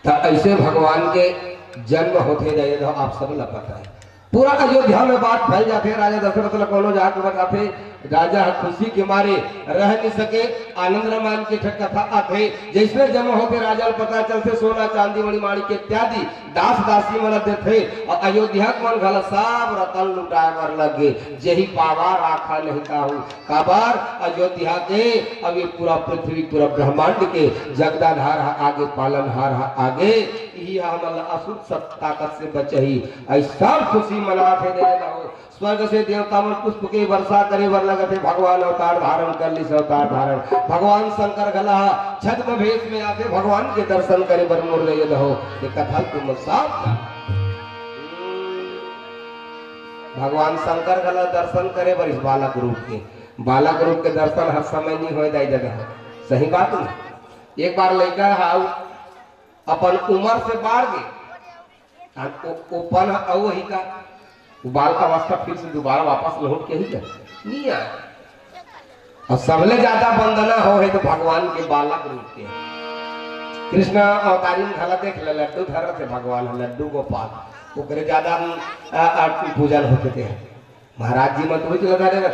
तो ऐसे भगवान के जन्म होते रहे तो आप सब ला पता है। पूरा अयोध्या में बात फैल जाते, राजा दशरथ ल कोनो जाके बताते, राजा खुशी के मारे रह नहीं सके, आनंद रामायण की कथा आते, जैसे जन्म होते राजा पता चलते, सोना चांदी मणि माणिक इत्यादि दास दासी मन देते, और अयोध्या मन घल सब रतन लुटाए बर लगे, जही पावा राखा नहीं काहू काबार अयोध्या के। अब ये पूरा पृथ्वी पूरा ब्रह्मांड के जगदाधार आगे पालनहार आगे, यही हमल असुर सब ताकत से बचही, ऐसा खुशी मना थे दे रहो। स्वर्ग से देवता मन पुष्प के वर्षा करे वर लगते, भगवान अवतार धारण कर ली अवतार धारण, भगवान शंकर गला छद्म भेष में आते, भगवान के दर्शन करे बर मोर ले रहो। ये कथा तुम साफ भगवान शंकर गला दर्शन करे बर इस बालक रूप के दर्शन हर समय नहीं हो जाए जगह, सही बात नहीं। एक बार लड़का हाउ अपन उम्र से बाढ़ गए, ओपन वही का बाल का अवस्था फिर से दोबारा वापस लौट के ही नहीं आए, और सबले ज्यादा वंदना हो है तो भगवान के बालक रूप के। कृष्ण अवतारी में घला देख ले, लड्डू धर थे भगवान, लड्डू गोपाल ओकरे ज्यादा पूजन होते थे। महाराज जी मत वही लगा देगा,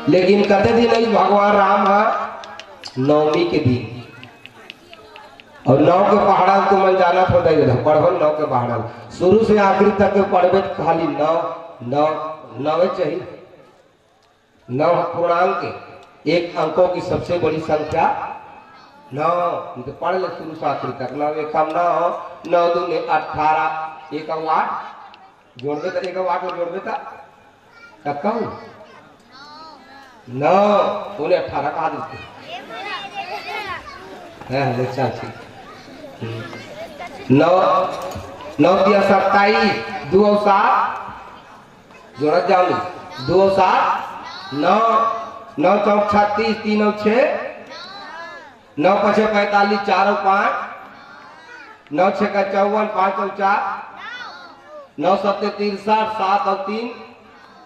लेकिन कते दिन भगवान राम नवमी के दिन, और नौ के पहाड़ा तो मैं जाना था पढ़ो, नौ के पहाड़ा शुरू से आखिरी तक के पढ़वे खाली नौ नौ नौ चाहिए। नौ पूर्णांक एक अंकों की सबसे बड़ी संख्या नौ, तो पढ़ ले शुरू से आखिरी तक। नौ एक कम नौ, 9 दूने 18, एक 8 जोड़ दे, एक 8 जोड़ देता कहूँ 9 तूने 18 कहा देते है। 9 9 दिया 27, 2 और 7 जोड़ जाओ, 2 और 7 9, 9 चौक 36, 3 और 6 9 5 45, 4 और 5 9 6 का 54, 5 और 4 9 7 63, 7 और 3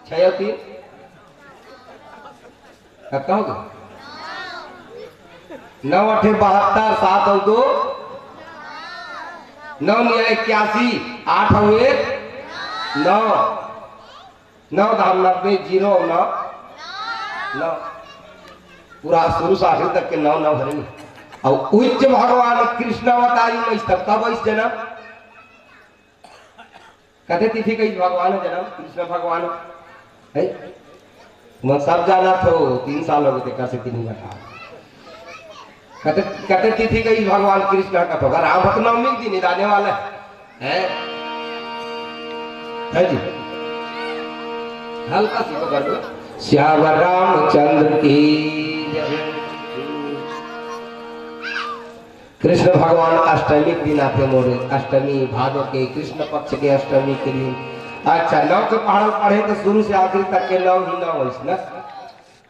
6 और 3 कहोगे 9 8 72, 7 और 2 9 9 81, 8 और 1 9 9 धाम 90, 0 और 9 9 पूरा शुरू से आखिर तक के 9 9 भरेंगे। और उच्च भगवान कृष्ण अवतारी में कब इस जन्म कथे तिथि का भगवान जन्म कृष्ण भगवान है, मैं सब जाना तो 3 साल हो गए थे, कैसे 3 घंटा कते तिथि गई भगवान कृष्ण का तो राम भक्त नवमी के दिन आने वाला है जी। हल्का सी तो कर दो, श्याम रामचंद्र की कृष्ण भगवान अष्टमी के दिन आते मोरे, अष्टमी भादो के कृष्ण पक्ष के अष्टमी के दिन। अच्छा 9 के पहाड़ पढ़े तो शुरू से आखिर तक के 9 ही 9 वैसे,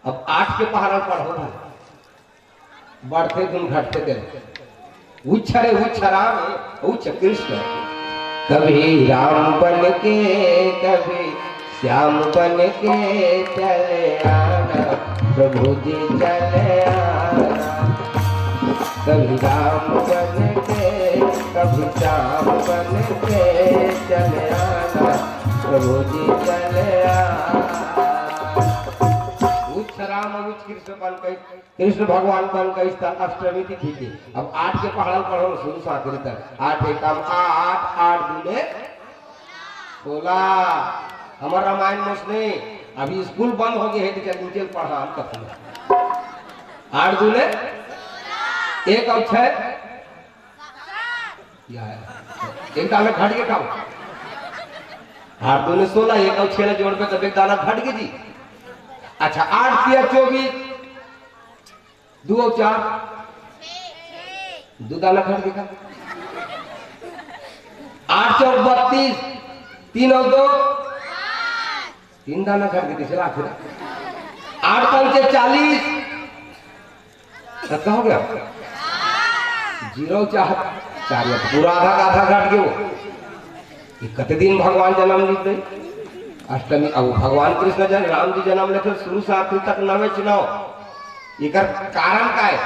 अब 8 के पहाड़ पढ़ो बढ़ते तुम घटते थे, उच्च रे उच्च राम उच्च कृष्ण, कभी राम बन के कभी श्याम बन के चले आना, प्रभु जी चले आना, कभी राम बन के कभी श्याम बन के चले आना, प्रभु जी चले आना। राम कृष्ण भगवान बन गई अष्टमी तिथि थी। अब 8 के पहाड़ पढ़ो शुरू से आखिर तक, 8 एकम 8, 8 दूने 16। हमारा रामायण में अभी स्कूल बंद हो गए है तो चल पढ़ा 8 दूने 1 और 6 एक दाना घट गया काम, 8 दूने 16, 1 और 6 जोड़ पे तब एक दाना घट गई जी। अच्छा 8 किया 24, 2 और 4 2 दाना घट गया, 8 चौक 32, 3 और 2 3 दाना घट गया, चला फिर 8 पंचे 40 कितना हो गया 0 4 4 पूरा आधा घट गया। कते दिन भगवान जन्म ली अष्टमी, अब भगवान कृष्ण जन राम जी जन्म लेते शुरू से आखिर तक 9 चुनाव, एक कारण का है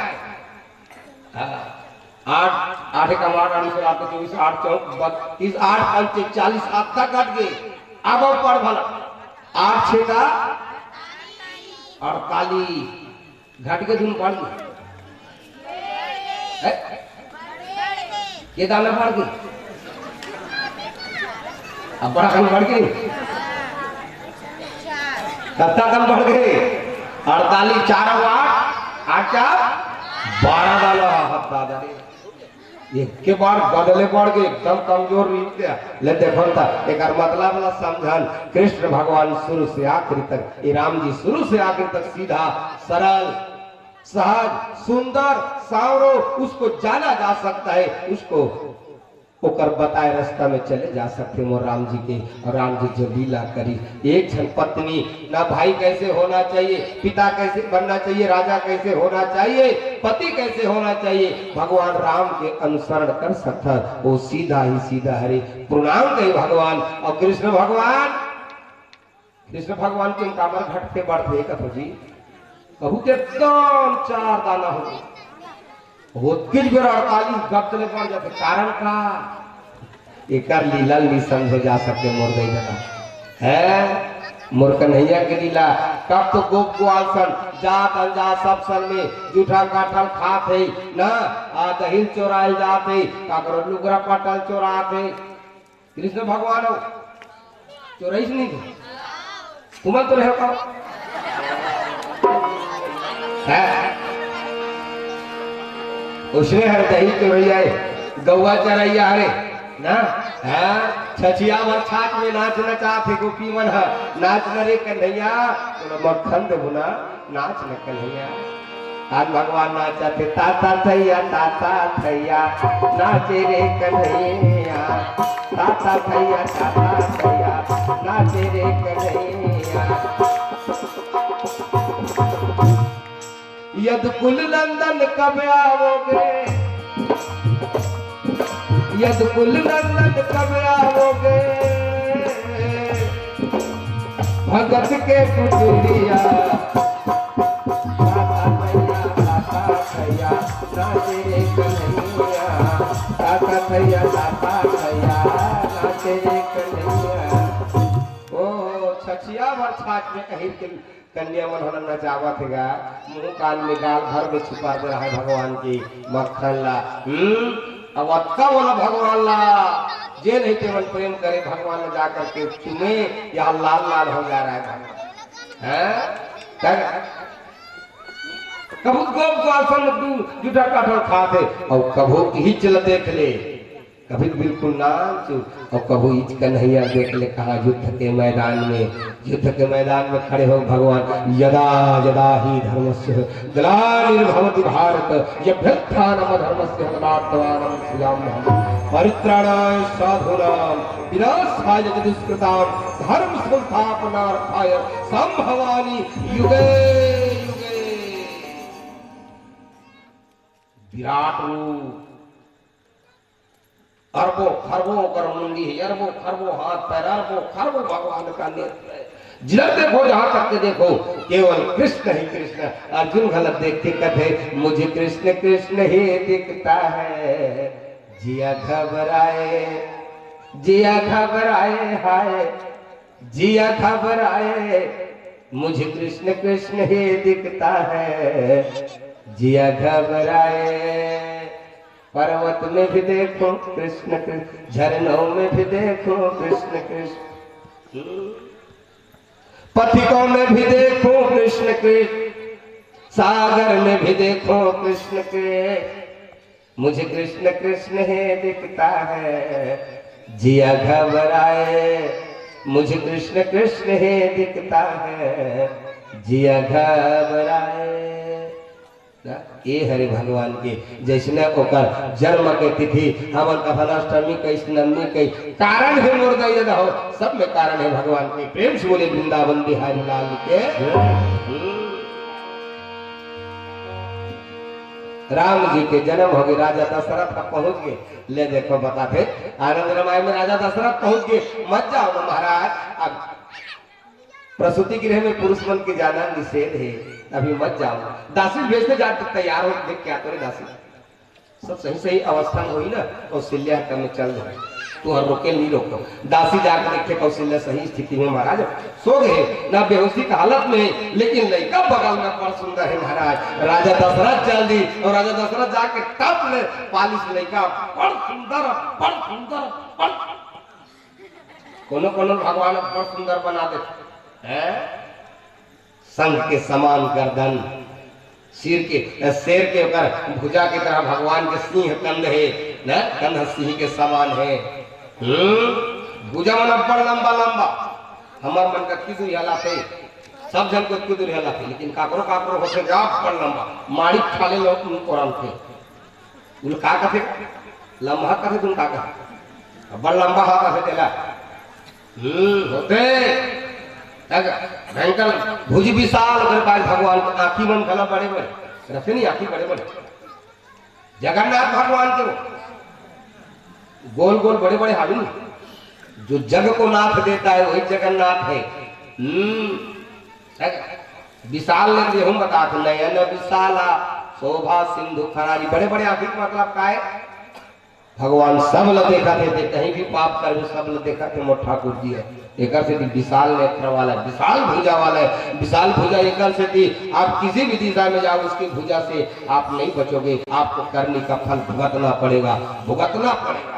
आठ आठ का मार आठ से आठ 24 8 चौक 32 8 5 40 हाथ तक कट गए। अब पढ़ भला 8 6 का 48 घट के धुन पढ़ गए ये दाना पढ़ गए। अब बड़ा कम बढ़ गए कत्ता कम बढ़ गए 48 4 8 8 4 12 डाला हाथ दादा रे एक के बार बदले पड़ गए एकदम कमजोर गया ले देखो ता एक मतलब वाला समझन कृष्ण भगवान शुरू से आखिरी तक ये राम जी शुरू से आखिरी तक सीधा सरल सहज सुंदर सावरो उसको जाना जा सकता है उसको ओकर बताए रास्ता में चले जा सकते मोर राम जी के। और राम जी जो लीला करी एक क्षण पत्नी ना भाई कैसे होना चाहिए पिता कैसे बनना चाहिए राजा कैसे होना चाहिए पति कैसे होना चाहिए भगवान राम के अनुसरण कर सकता वो सीधा ही सीधा हरे प्रणाम कहे भगवान। और कृष्ण भगवान के कामर घटते बढ़ते कथो जी कहू के एकदम 4 दाना हो किस बेर 48 गप्तले पड़ जाते कारण का एक लीला नहीं समझे जा सकते मोर गई है मोर कन्हैया के लीला कब तो गोप ग्वाल सन जात अनजात सब सन में जूठा काठल खात है ना दही चोराए जाते काकरो लुगरा पटल चोराते कृष्ण भगवान हो चोराइस नहीं तुम तो रहे का है उसने हर दही चोरैया गौवा चरैया हरे ना छछिया भर छाछ में नाच नचाते गोपी मन नाच न रे कन्हैया मक्खन दे बुना नाच न कन्हैया आज भगवान नाचते ताता थैया नाचे रे कन्हैया ताता थैया नाचे रे कन्हैया। यद कुल नंदन कब आओगे यद कुल नंदन कब आओगे भगत के पुतलिया नाचे रे कन्हैया ताता थैया नाचे रे कन्हैया। ओ छछिया भर छाछ में कहीं कन्या मन होना नचावत है मुंह कान में गाल भर में छुपा दे रहा है भगवान की मक्खन ला अब अक्का बोला भगवान ला जे नहीं केवल प्रेम करे भगवान ने जाकर के तुम्हें या लाल लाल हो जा रहा है भगवान है कबू गोप को आसन जुटा काठल खाते और कबू ही चल देख ले कभी बिल्कुल नाच और कबू इच कन्हैया देख ले कहा युद्ध के मैदान में खड़े हो भगवान यदा यदा ही धर्मस्य ग्लानिर्भवति भारत यभ्युत्थानम धर्मस्य तदात्मानं सृजाम्यहम् परित्राणाय साधूनां विनाशाय च दुष्कृतां धर्म संस्थापनार्थाय संभवामि युगे युगे। विराट रूप अरबों खरबों कर मुंडी अरबों खरबों हाथ पैर अरबों खरबों भगवान का नेत्र है जिधर देखो जहां तक के देखो केवल कृष्ण ही कृष्ण। अर्जुन गलत देखते कहते मुझे कृष्ण कृष्ण ही दिखता है जिया घबराए हाय जिया घबराए मुझे कृष्ण कृष्ण ही दिखता है जिया घबराए। पर्वत में भी देखो कृष्ण कृष्ण झरनों में भी देखो कृष्ण कृष्ण पथिकों में भी देखो कृष्ण कृष्ण सागर में भी देखो कृष्ण कृष्ण मुझे कृष्ण कृष्ण ही दिखता है जिया घबराए मुझे कृष्ण कृष्ण ही दिखता है जिया घबराए। ये हरे भगवान के जैसे ओकर जन्म के तिथि हमन अष्टमी कैसे नवमी के कारण है मुर्दय हो सब में कारण है भगवान के प्रेम से बोले वृंदावन बिहारी लाल के। राम जी के जन्म हो गए राजा दशरथ का पहुंच गए ले देखो बताते आनंद रामायण में राजा दशरथ पहुंच गए मत जाओ महाराज अब प्रसूति गृह में पुरुष मन के जाना निषेध है अभी मत जाओ दासी भेजते जाते तैयार हो देख क्या करे दासी सब सही सही अवस्था में हुई ना कौशल्या में चल रहा तू हर रोके नहीं रोको दासी जाकर देखे कौशल्या सही स्थिति में महाराज सो गए ना बेहोशी की हालत में, लेकिन लड़का बगल में बड़ सुंदर है महाराज। राजा दशरथ चल दी और राजा दशरथ जाके टप ले पालिश लड़का बड़ सुंदर बड़ सुंदर बड़ कोनो कोनो भगवान बड़ सुंदर बना देते हैं। संग के समान गर्दन शेर के ऊपर भुजा की तरह भगवान के सिंह कंध है ना, कंध सिंह के समान है। भुजा मन बड़ लंबा लंबा हमार मन का की दुरियाला थे सब जन को की दुरियाला थे, लेकिन काकरो काकरो होते जाप बड़ लंबा माड़ी खाले लोग कोराम थे उन का कथे लंबा कथे तुम का कथे बड़ लंबा हाथ कथे तेला होते भयंकर भुज विशाल कर पाए भगवान के आंखी मन खला बड़े बड़े रखे नहीं आंखी बड़े बड़े जगन्नाथ भगवान के गोल गोल बड़े बड़े हावी जो जग को नाथ देता है वही जगन्नाथ है। विशाल ने देहु बताते नयन विशाला शोभा सिंधु खरारी बड़े बड़े आंखी मतलब का है भगवान सब ल देखा थे कहीं भी पाप कर सब ल देखा थे मोर ठाकुर जी है एक से विशाल नेत्र वाला है विशाल भुजा वाला है। विशाल भुजा एक से थी आप किसी भी दिशा में जाओ उसकी भुजा से आप नहीं बचोगे, आपको करने का फल भुगतना पड़ेगा भुगतना पड़ेगा।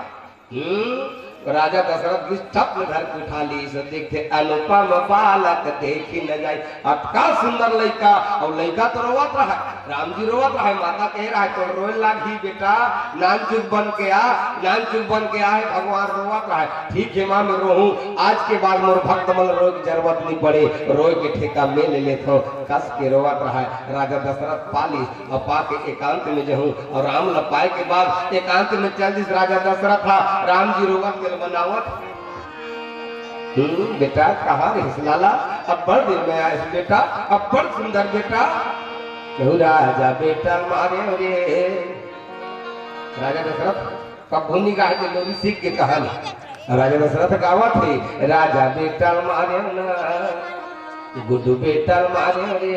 राजा दशरथ निष्ठप में घर को उठा ली सब देखते अनुपम बालक देखी न जाए अटका सुंदर लड़का और लड़का तो रोवत रहा राम जी रोवत रहा माता कह रहा है तो रोए लागी बेटा नान चुप बन के आ नान चुप बन के आए भगवान रोवत रहा है ठीक है मां मैं रोहूं आज के बाद मोर भक्त मन रोए की जरूरत नहीं पड़े रोए के ठेका में ले लेता हूं कस के रोवत रहा है। राजा दशरथ पाली और पा के एकांत में जहूं और राम लपाए के बाद एकांत में चल जिस राजा दशरथ था राम जी रोवत बनावत बेटा कहा रे लाला अब बड़ दिन में आए बेटा अब बड़ सुंदर बेटा कहू राजा बेटा मारे रे राजा दशरथ कब भूमि गाय के लोग सीख के कहल राजा दशरथ गावत थे राजा बेटा मारे ना गुड्डू बेटा मारे रे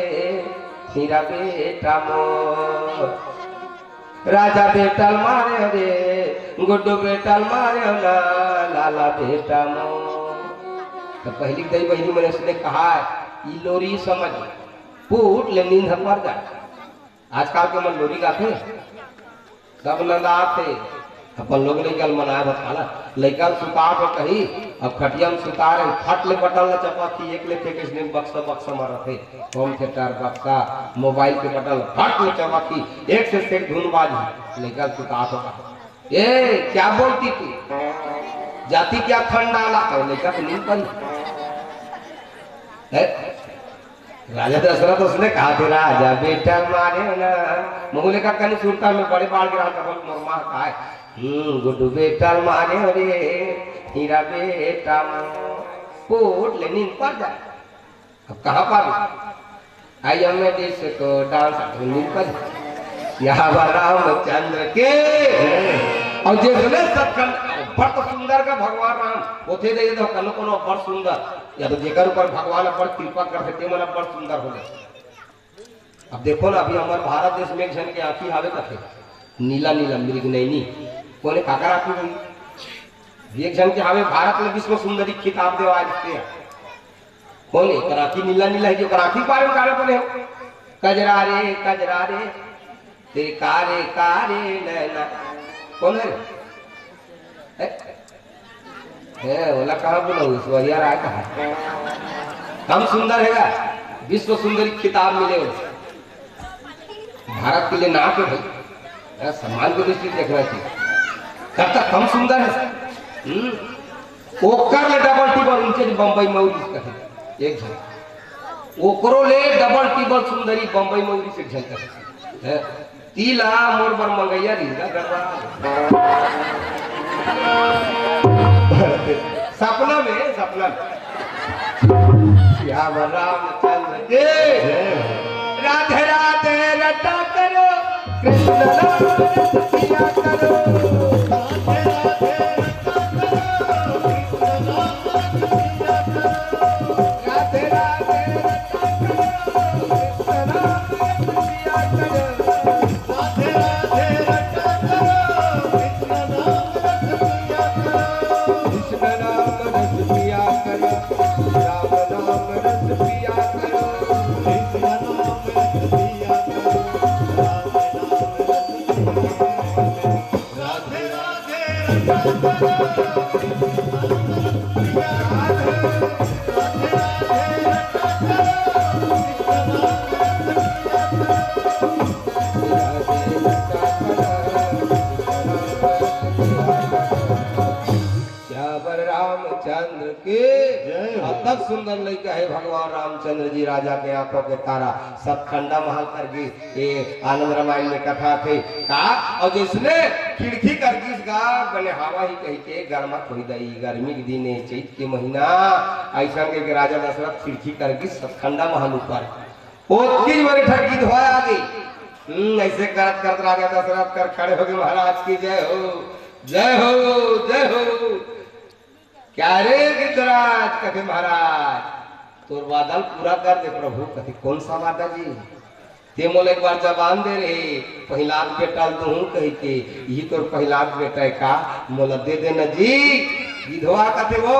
हीरा बेटा मोर राजा बेटल मारे रे गुड्डू बेटल मारे ना लाला बेटा मो। तो पहली दई बहनी मैंने उसने कहा ये लोरी समझ फूट ले नींद मर जाए आजकल के मन लोरी गाते सब नंदा थे अपन लोग नहीं कल मनाए बताना लड़का सुता के कही अब खटिया में सुता रहे फट ले बटन ले चपाती एक ले फेंके इसने बक्सा बक्सा मारा थे होम थिएटर बक्सा मोबाइल के बटन फट ले चपाती एक से एक धुन बाजी लड़का सुता होगा ए क्या बोलती तू जाती क्या खंडाला कर लड़का तो नींद पर राजा दशरथ उसने कहा थे राजा बेटा मारे ना मोहले का कहीं सुनता में बड़े बाढ़ गिरा था मोरमा का है गुड्डू बेटा मारे रे हीरा बेटा पोट ले नींद पर जाए अब कहाँ पर आई एम को डांस नींद पर यहाँ रामचंद्र के और जिसने सत्खंड बड़ सुंदर का भगवान राम उठे दे तो कनो कनो बड़ सुंदर या तो जेकर ऊपर भगवान बड़ कृपा कर देते मन बड़ सुंदर हो गए। अब देखो ना अभी हमारे भारत देश में एक जन के आंखी हावे कथे नीला नीला मृग नहीं कोने काकर आंखी हुई एक जन के हावे भारत में विश्व सुंदरी खिताब देवा देते हैं कोने कराची नीला नीला है जो कराची पारे में कारे बने हो कजरा रे तेरे कारे नैना कौन है बोला कहा बोला ईश्वरिया राय कहा हम सुंदर है विश्व सुंदरी खिताब मिले भारत के लिए ना के भाई सम्मान की दृष्टि देखना चाहिए कब तक हम सुंदर है ओकर ले डबल टिबल उनके बम्बई मौरी कहे एक झल ओकरो ले डबल टिबल सुंदरी बम्बई मौरी से झल है तीला मोर बर मंगैया रिंगा गरबा सपना में या रामचंद्र के राधे राधे रटा करो कृष्ण राम किया करो राधे राधे रामचंद्र के अतक सुंदर लड़का है भगवान रामचंद्र जी राजा के आंखों के तारा सब खंडा महल करके ये आनंद रामायण में कथा थे का और जिसने खिड़की करके गा बने हवा ही कही के गर्मा खोई दई गर्मी के दिन चैत के महीना ऐसा के राजा दशरथ खिड़की करके सब खंडा महल ऊपर वो तीन बड़े ठगी धोया आ गई ऐसे करत करत राजा दशरथ कर खड़े हो गए महाराज की जय हो जय हो जय हो। क्या रे गिद्धराज कथे महाराज तोर वादल पूरा कर दे प्रभु कथे कौन सा वादा जी ते मोल एक बार जबान दे रे पहला बेटा दूं कह के यही तोर पहला बेटा का मोल दे देना जी विधवा कथे वो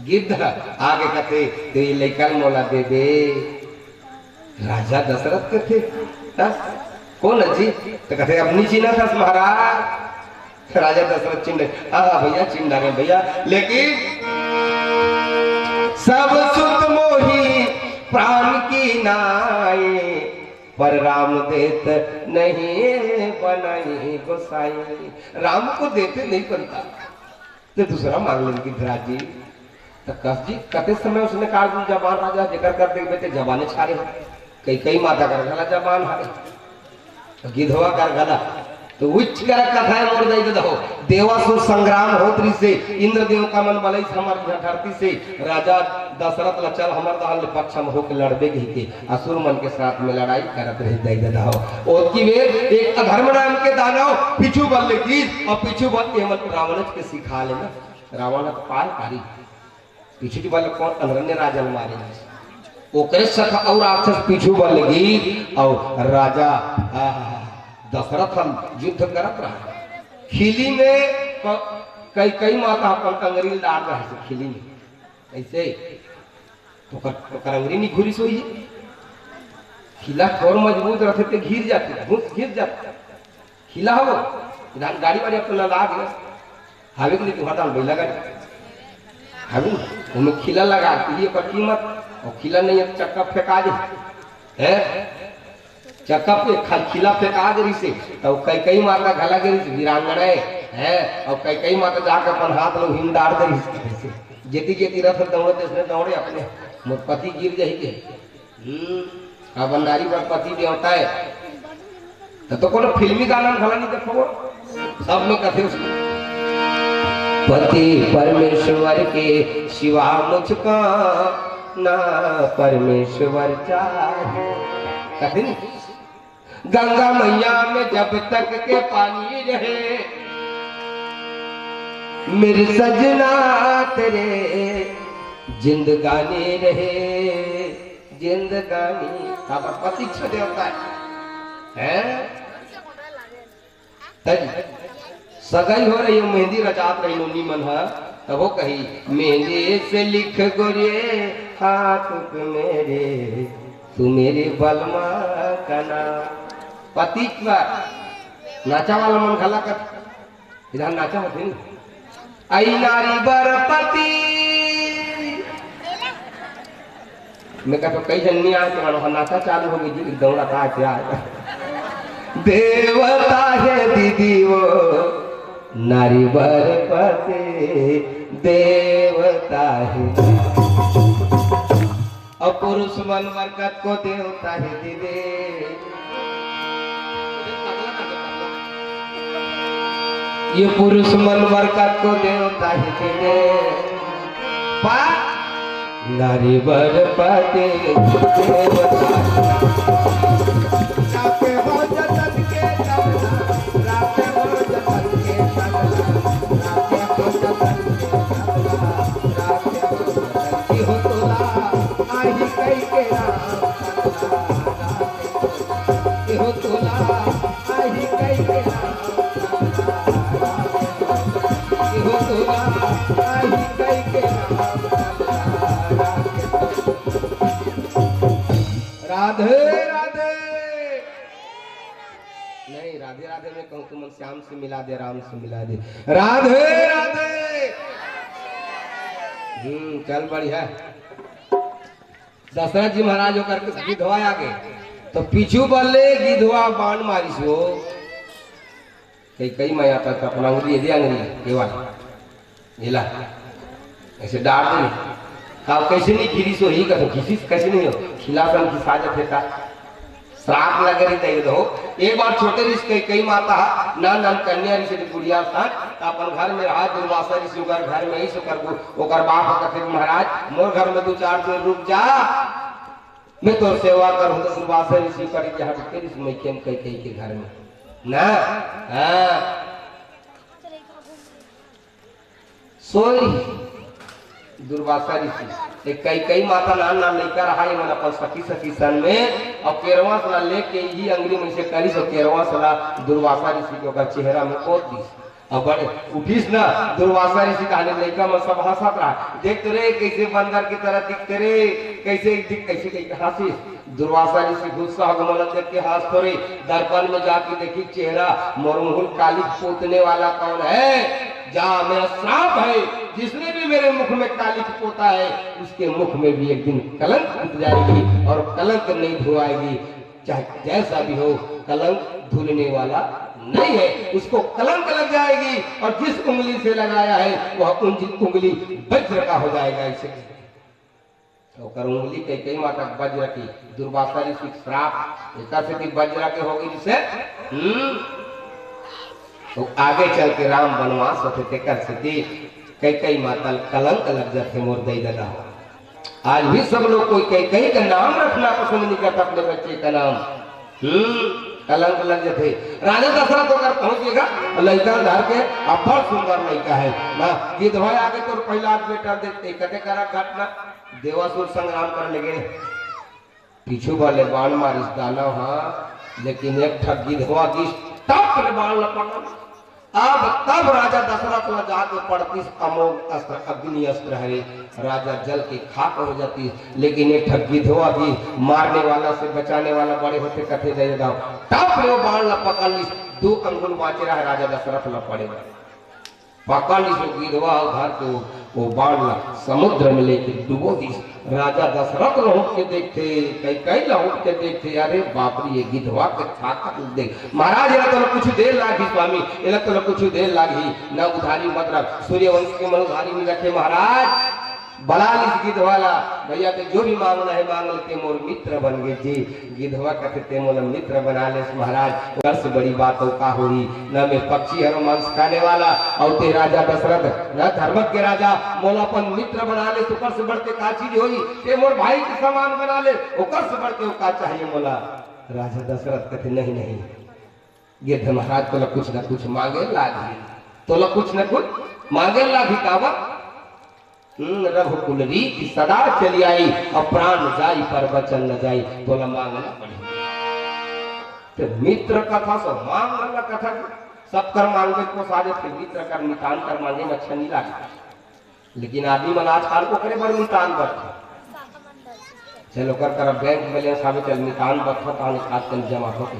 गिद्ध आगे कथे ते लेकर मोला दे दे राजा दशरथ कथे कौन जी तो कथे अपनी चीना था महाराज राजा दशरथ चिंडे भैया चिंडा गए भैया लेकिन सब सुत मोही प्राण की नाई पर राम देत नहीं बनाई गोसाई राम को देते नहीं बनता तो दूसरा मांग लेंगे गिद्धराज जी तो कस जी कते समय उसने कहा जबान राजा जिक्र कर दे बेटे जबाने छारे कई कई माता कर गला जबान हारे गिधवा कर गला तो उच्च कर कथा मोर जाई दहो देवासुर संग्राम होत्री से इंद्रदेव का मन बलई हमर धरती से राजा दशरथ लचल हमर दहल पक्ष में होके लड़बे के असुर मन के साथ में लड़ाई करत रह जाई दहो और की वे एक अधर्म नाम के दानव पिछु बल की और पिछु बल एमन रावण के सिखा लेना रावण का पार पारी पिछु बल कौन अनरण्य राजन मारे ओकरे सख और राक्षस पिछु बल लगी और राजा दशरथ हम युद्ध करत रहा खिली में कई कई माता अपन कंगरी डाल रहा है खिली में ऐसे तो कंगरी नहीं घुरी सोई खिला थोड़ मजबूत रहते थे घिर जाते घिर जाते खिला हो गाड़ी वाड़ी अपना ला गया हावे के लिए तुम्हारा बैला गाड़ी हावे उनमें खिला लगा ये पर कीमत और खिला नहीं है चक्का फेंका दे है चक्का पे खिला फेंका दे से तो कई कई माता घला गिरी वीरांगना है और कई कई माता जाकर अपन हाथ लोग हिंदार दे जेती जेती रथ दौड़ते इसने दौड़े अपने मोर पति गिर जाही के बंडारी पर पति देवता है तो कोनो फिल्मी गाना घला नहीं देखो सब में कथे उसको पति परमेश्वर के शिवा मुझका ना परमेश्वर चाहे कथे गंगा मैया में जब तक के पानी रहे मेरे सजना तेरे जिंदगानी रहे जिंदगानी पति देवता है सगाई हो रही मेहंदी रचात रही नोनी मन तब वो कही मेहंदी से लिख गोरे हाथ मेरे तू मेरे बलमा का नाम पति नाचा वाला मन खला कर इधर नाचा होते आई नारी बर पति मैं कहता कई जन नहीं आए तो नाचा चालू हो गई दौड़ा था क्या देवता है दीदी वो नारी बर पति देवता है और पुरुष मन बरकत को देवता है दीदी ये पुरुष मन बरकत को देवता ही दे नारी बर पति देवता हो जतन के राते हो जतन के राते हो तोला आही कई के हो तोला आही कई के आई कई के राधे राधे। नहीं, राधे राधे में कहूँ तो मन श्याम से मिला दे, राम से मिला दे। राधे राधे। चल बढ़िया। दशरथ जी महाराज होकर के गिधवा आ गए तो पीछू बल्ले गिधवा बाण मारिस हो। कई मैं आता था अपना अंगुली दे, अंगुली केवल गिला ऐसे डाल दे। अब कैसे नहीं गिरी सो ही करो, किसी कैसे नहीं हो खिलाफन की साजत है का श्राप लगे रही दो। एक बार छोटे ऋषि कई माता ना नाम कन्या ऋषि गुड़िया था अपन घर में रहा। दुर्वासा ऋषि घर में ही ओकर बाप कहते महाराज मोर घर में 2-4 दिन रुक जा, मैं तो सेवा करूँ। तो दुर्वासा ऋषि कर हटके ऋषि मैं केम कई के घर में ना सोई दुर्वासा ऋषि कई माता नान लेकर रहा है मन अपन सखी सन में और केरवा सला लेके ही अंगली में से करी सो केरवा सला दुर्वासा ऋषि के ओकर चेहरा में पोत दी। अब बड़े उठीस ना दुर्वासा ऋषि कहने लड़का में सब हंसत रहा, देखते रे कैसे बंदर की तरह दिखते रे, कैसे हंसी। दुर्वासा ऋषि गुस्सा हो देख के हंस थोड़े दर्पण में जाके देखी चेहरा मोरमुहुल काली पोतने वाला कौन है। जा मेरा श्राप है, जिसने भी मेरे मुख में काली पोता है उसके मुख में भी एक दिन कलंक उठ जाएगी और कलंक नहीं धुआएगी। चाहे जैसा भी हो कलंक धुलने वाला नहीं है, उसको कलंक लग जाएगी और जिस उंगली से लगाया है वह उंगली वज्र का हो जाएगा। ऐसे उंगली कई माता वज्र की दुर्वासा ऋषि श्राप एक वज्र के होगी जिसे तो आगे चल के राम वनवास होते कर सके कई माता कलंक लग जाते मोर दई दादा। आज भी सब लोग कोई कई का नाम रखना पसंद नहीं करता अपने बच्चे का नाम। कलंक लग जाते। राजा दशरथ होकर पहुंचेगा लड़का धर के अफर सुंदर लड़का है ना गिधवा आगे तो पहला बेटा देखते कटे करा घटना देवासुर संग्राम कर लगे पीछू वाले बाण मारिस डाला। हाँ लेकिन एक ठग गिधवा की टप बाण लपका। अब तब राजा दशरथ में जाके पड़ती अमोघ अस्त्र अग्नि अस्त्र है, राजा जल की खाक हो जाती। लेकिन एक ठगी धोआ भी मारने वाला से बचाने वाला बड़े होते कथे दे दाओ तब वो बाण ला पकड़ ली 2 अंगुल बाँचे रहा राजा दशरथ ला पड़ेगा पकड़ ली सो गिधवा घर तो वो बाण ला समुद्र में लेके डुबो दी। राजा दशरथ लौट के देखते कई लौट के देखते अरे बापरी ये गिधवा के ताकत देख महाराज ये तो कुछ देर लागी स्वामी ये तो कुछ देर लागी न उधारी मतलब सूर्यवंश के मन उधारी में रखे महाराज बला लिस गिधवाला भैया के जो भी मांगना है मांगल के मोर मित्र बन गए जी। गिधवा कहते मोल मित्र बना ले महाराज घर से बड़ी बात हो का हुई न मैं पक्षी हर मांस खाने वाला और ते राजा दशरथ न धर्मक के राजा मोल अपन मित्र बना ले सुपर से बढ़ते का चीज होई ते मोर भाई के समान बना ले ओकर से बढ़ते का चाहिए मोला। राजा दशरथ कहते नहीं गिद्ध महाराज तो कुछ न कुछ मांगे लागी तो कुछ न कुछ मांगे लागी कावा रघुकुल रीति सदा चली आई और प्राण जाई पर वचन न जाई तो मांगना पड़ी। तो मित्र कथा सब मांगना कथा सब कर मांगे को साजत के मित्र कर नितान कर मांगे में अच्छा नहीं लगा। लेकिन आदमी मन आजकल को करे बड़ नितान बैठे चलो कर बैंक बैलेंस आवे चल नितान बैठा ताने खाद कर जमा होके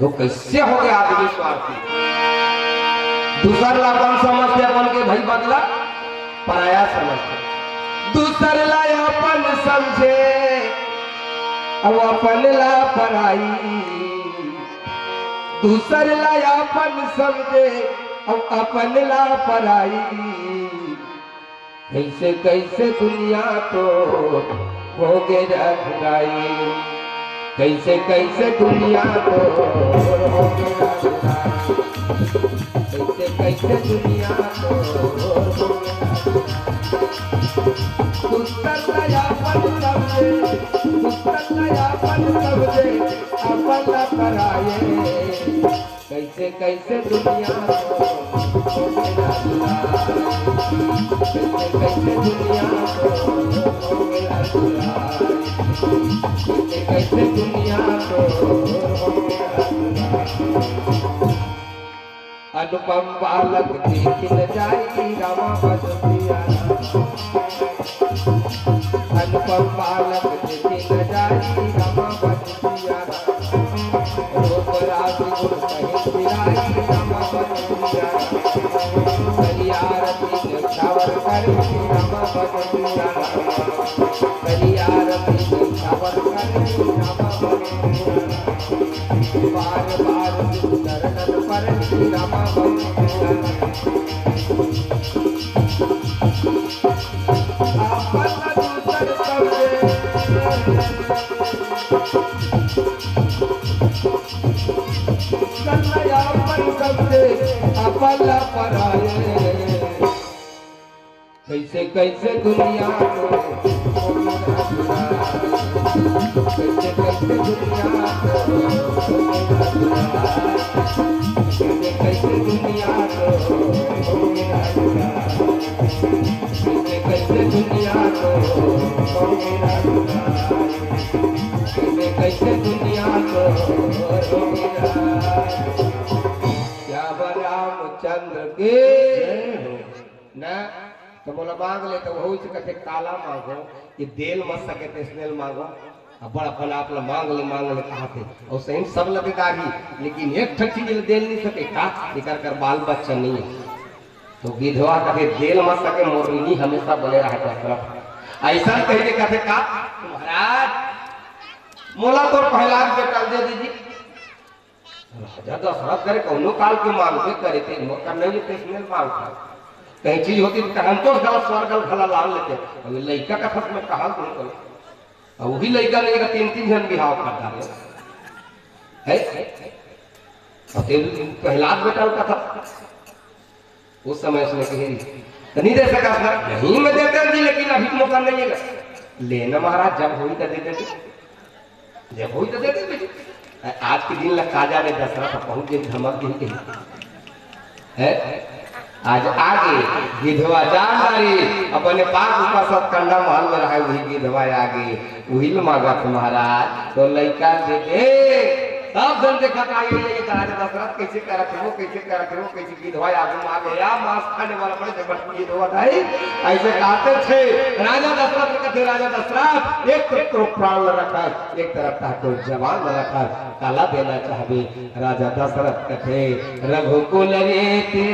वो कैसे हो गया आदमी स्वार्थी दूसर ला कौन समझते अपन के भाई बदला पराया समझते दूसर ला अपन समझे अब अपन ला पराई दूसर ला अपन समझे अब अपन ला पराई। कैसे कैसे दुनिया तो हो गए रखवाई कैसे कैसे दुनिया तो हो गए रखवाई कैसे कैसे दुनिया तो हो गए कैसे कैसे दुनिया कैसे दुनिया कैसे दुनिया अनुपम बालक देख न जाई रामा अनुपम बालक देख न जाई कलियार में सावर करे बार बार चरणन पर रामा कैसे कैसे दुनिया को कैसे कैसे दुनिया को कैसे कैसे दुनिया को कैसे कैसे दुनिया को कैसे कैसे दुनिया को क्या रामचंद्र के न तो बोला मांग ले तो वही से कहते काला मांगो ये देल मत सके थे स्नेल मांगो अब बड़ा अपन आप मांग ले कहा थे और सही सब लगेदारी लेकिन एक ठक चीज देल नहीं सके का निकर कर बाल बच्चा नहीं है तो विधवा कहते देल मत सके मोरनी हमेशा बने रहा तरफ ऐसा कहते कहते का महाराज मोला तो पहला बेटा दे दीजिए राजा दशरथ करे कौनो काल के मांगते करे थे मौका नहीं थे स्नेल मांगता कहीं चीज होती तो हम तो गलत स्वर्ग खला लाल लेते अभी लड़का का फस में कहा तुम करो और वही लड़का ने का तीन जन बिहाव कर डाले है पहलाद बेटा का था उस समय उसने कही नहीं दे सका था नहीं मैं देते जी लेकिन अभी मौका नहीं है लेना महाराज जब हुई तो दे देते जब हुई तो दे देते आज के दिन लग काजा में दशरथ पहुंच गई धमक दी है आज आगे विधवा जानदारी अपने पाक ऊपर सब कंडा महल में रहा वही विधवा आगे वही मांगा महाराज तो लड़का देते सब जन देखा था ये राजा दशरथ कैसे कर रखे वो कैसे विधवा आगे आ गया मांस खाने वाला बड़े जबरदस्त विधवा था ऐसे कहते थे राजा दशरथ कहते राजा दशरथ एक तरफ प्राण रखा एक तरफ था तो जवान रखा काला देना चाहे राजा दशरथ कहते रघुकुल रीति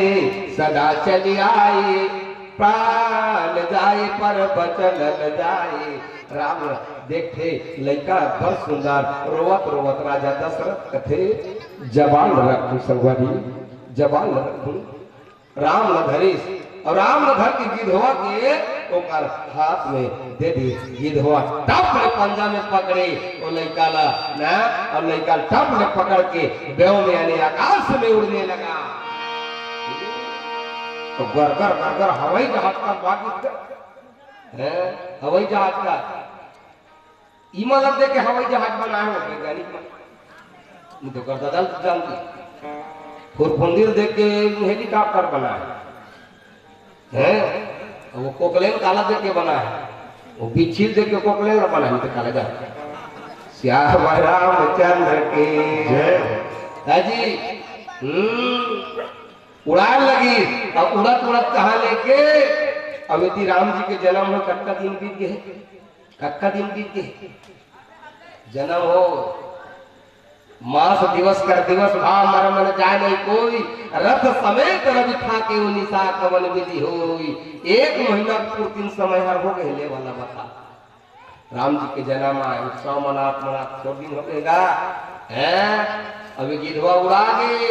सदा चली आई प्राण जाए पर बचन न जाए राम देखे लड़का बहुत सुंदर रोवत रोवत राजा दशरथ कथे जवान रखू संगवारी जवान रखू राम न धरीस और राम न धर की विधवा के ओकर हाथ में दे दी विधवा टप में पंजा में पकड़े और लड़का ला ना और लड़का टप में पकड़ के बेव में यानी आकाश में उड़ने लगा तो गरगर गरगर हवाई जहाज का बात है हवाई जहाज का इमारत दे के हवाई जहाज बनाए हो वैज्ञानिक तो कर ददल जानती फुरफुंदिर दे के हेलीकॉप्टर बनाए हैं वो कोकलेन काला दे के बनाए वो बिच्छिल दे के कोकलेन बनाए तो काला जा श्याम रामचंद्र के जय जी उड़ान लगी अब उड़त उड़त कहा लेके अवधि राम जी के जन्म हो कक्का दिन बीत गए जन्म हो मास दिवस कर दिवस भाव मरम न जाए नहीं कोई रथ समेत रवि था के निशा कवन विधि होई एक महीना पूर्ति समय हर हो गए ले वाला बता राम जी के जन्म आए 100 मनात छोड़ दिन हो गएगा है अभी गिधवा उड़ा गई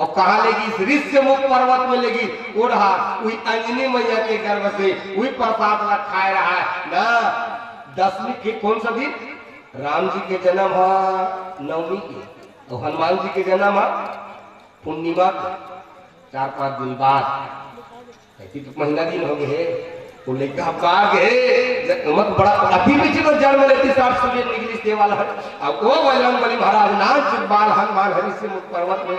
और कहा लेगी इस ऋष्य मुख पर्वत में लेगी उड़ा वही अंजनी मैया के गर्भ से वही प्रसाद खाए रहा है ना 10वीं के कौन सा दिन राम जी के जन्म है 9वीं के और हनुमान जी के जन्म है पूर्णिमा 4-5 दिन बाद महीना दिन हो गए वो लेकर मत बड़ा अभी भी चलो जन्म लेती 60 सूर्य निकली से वाला है अब वो बजरंग बली महाराज नाच बाल हनुमान हरि से मुख पर्वत में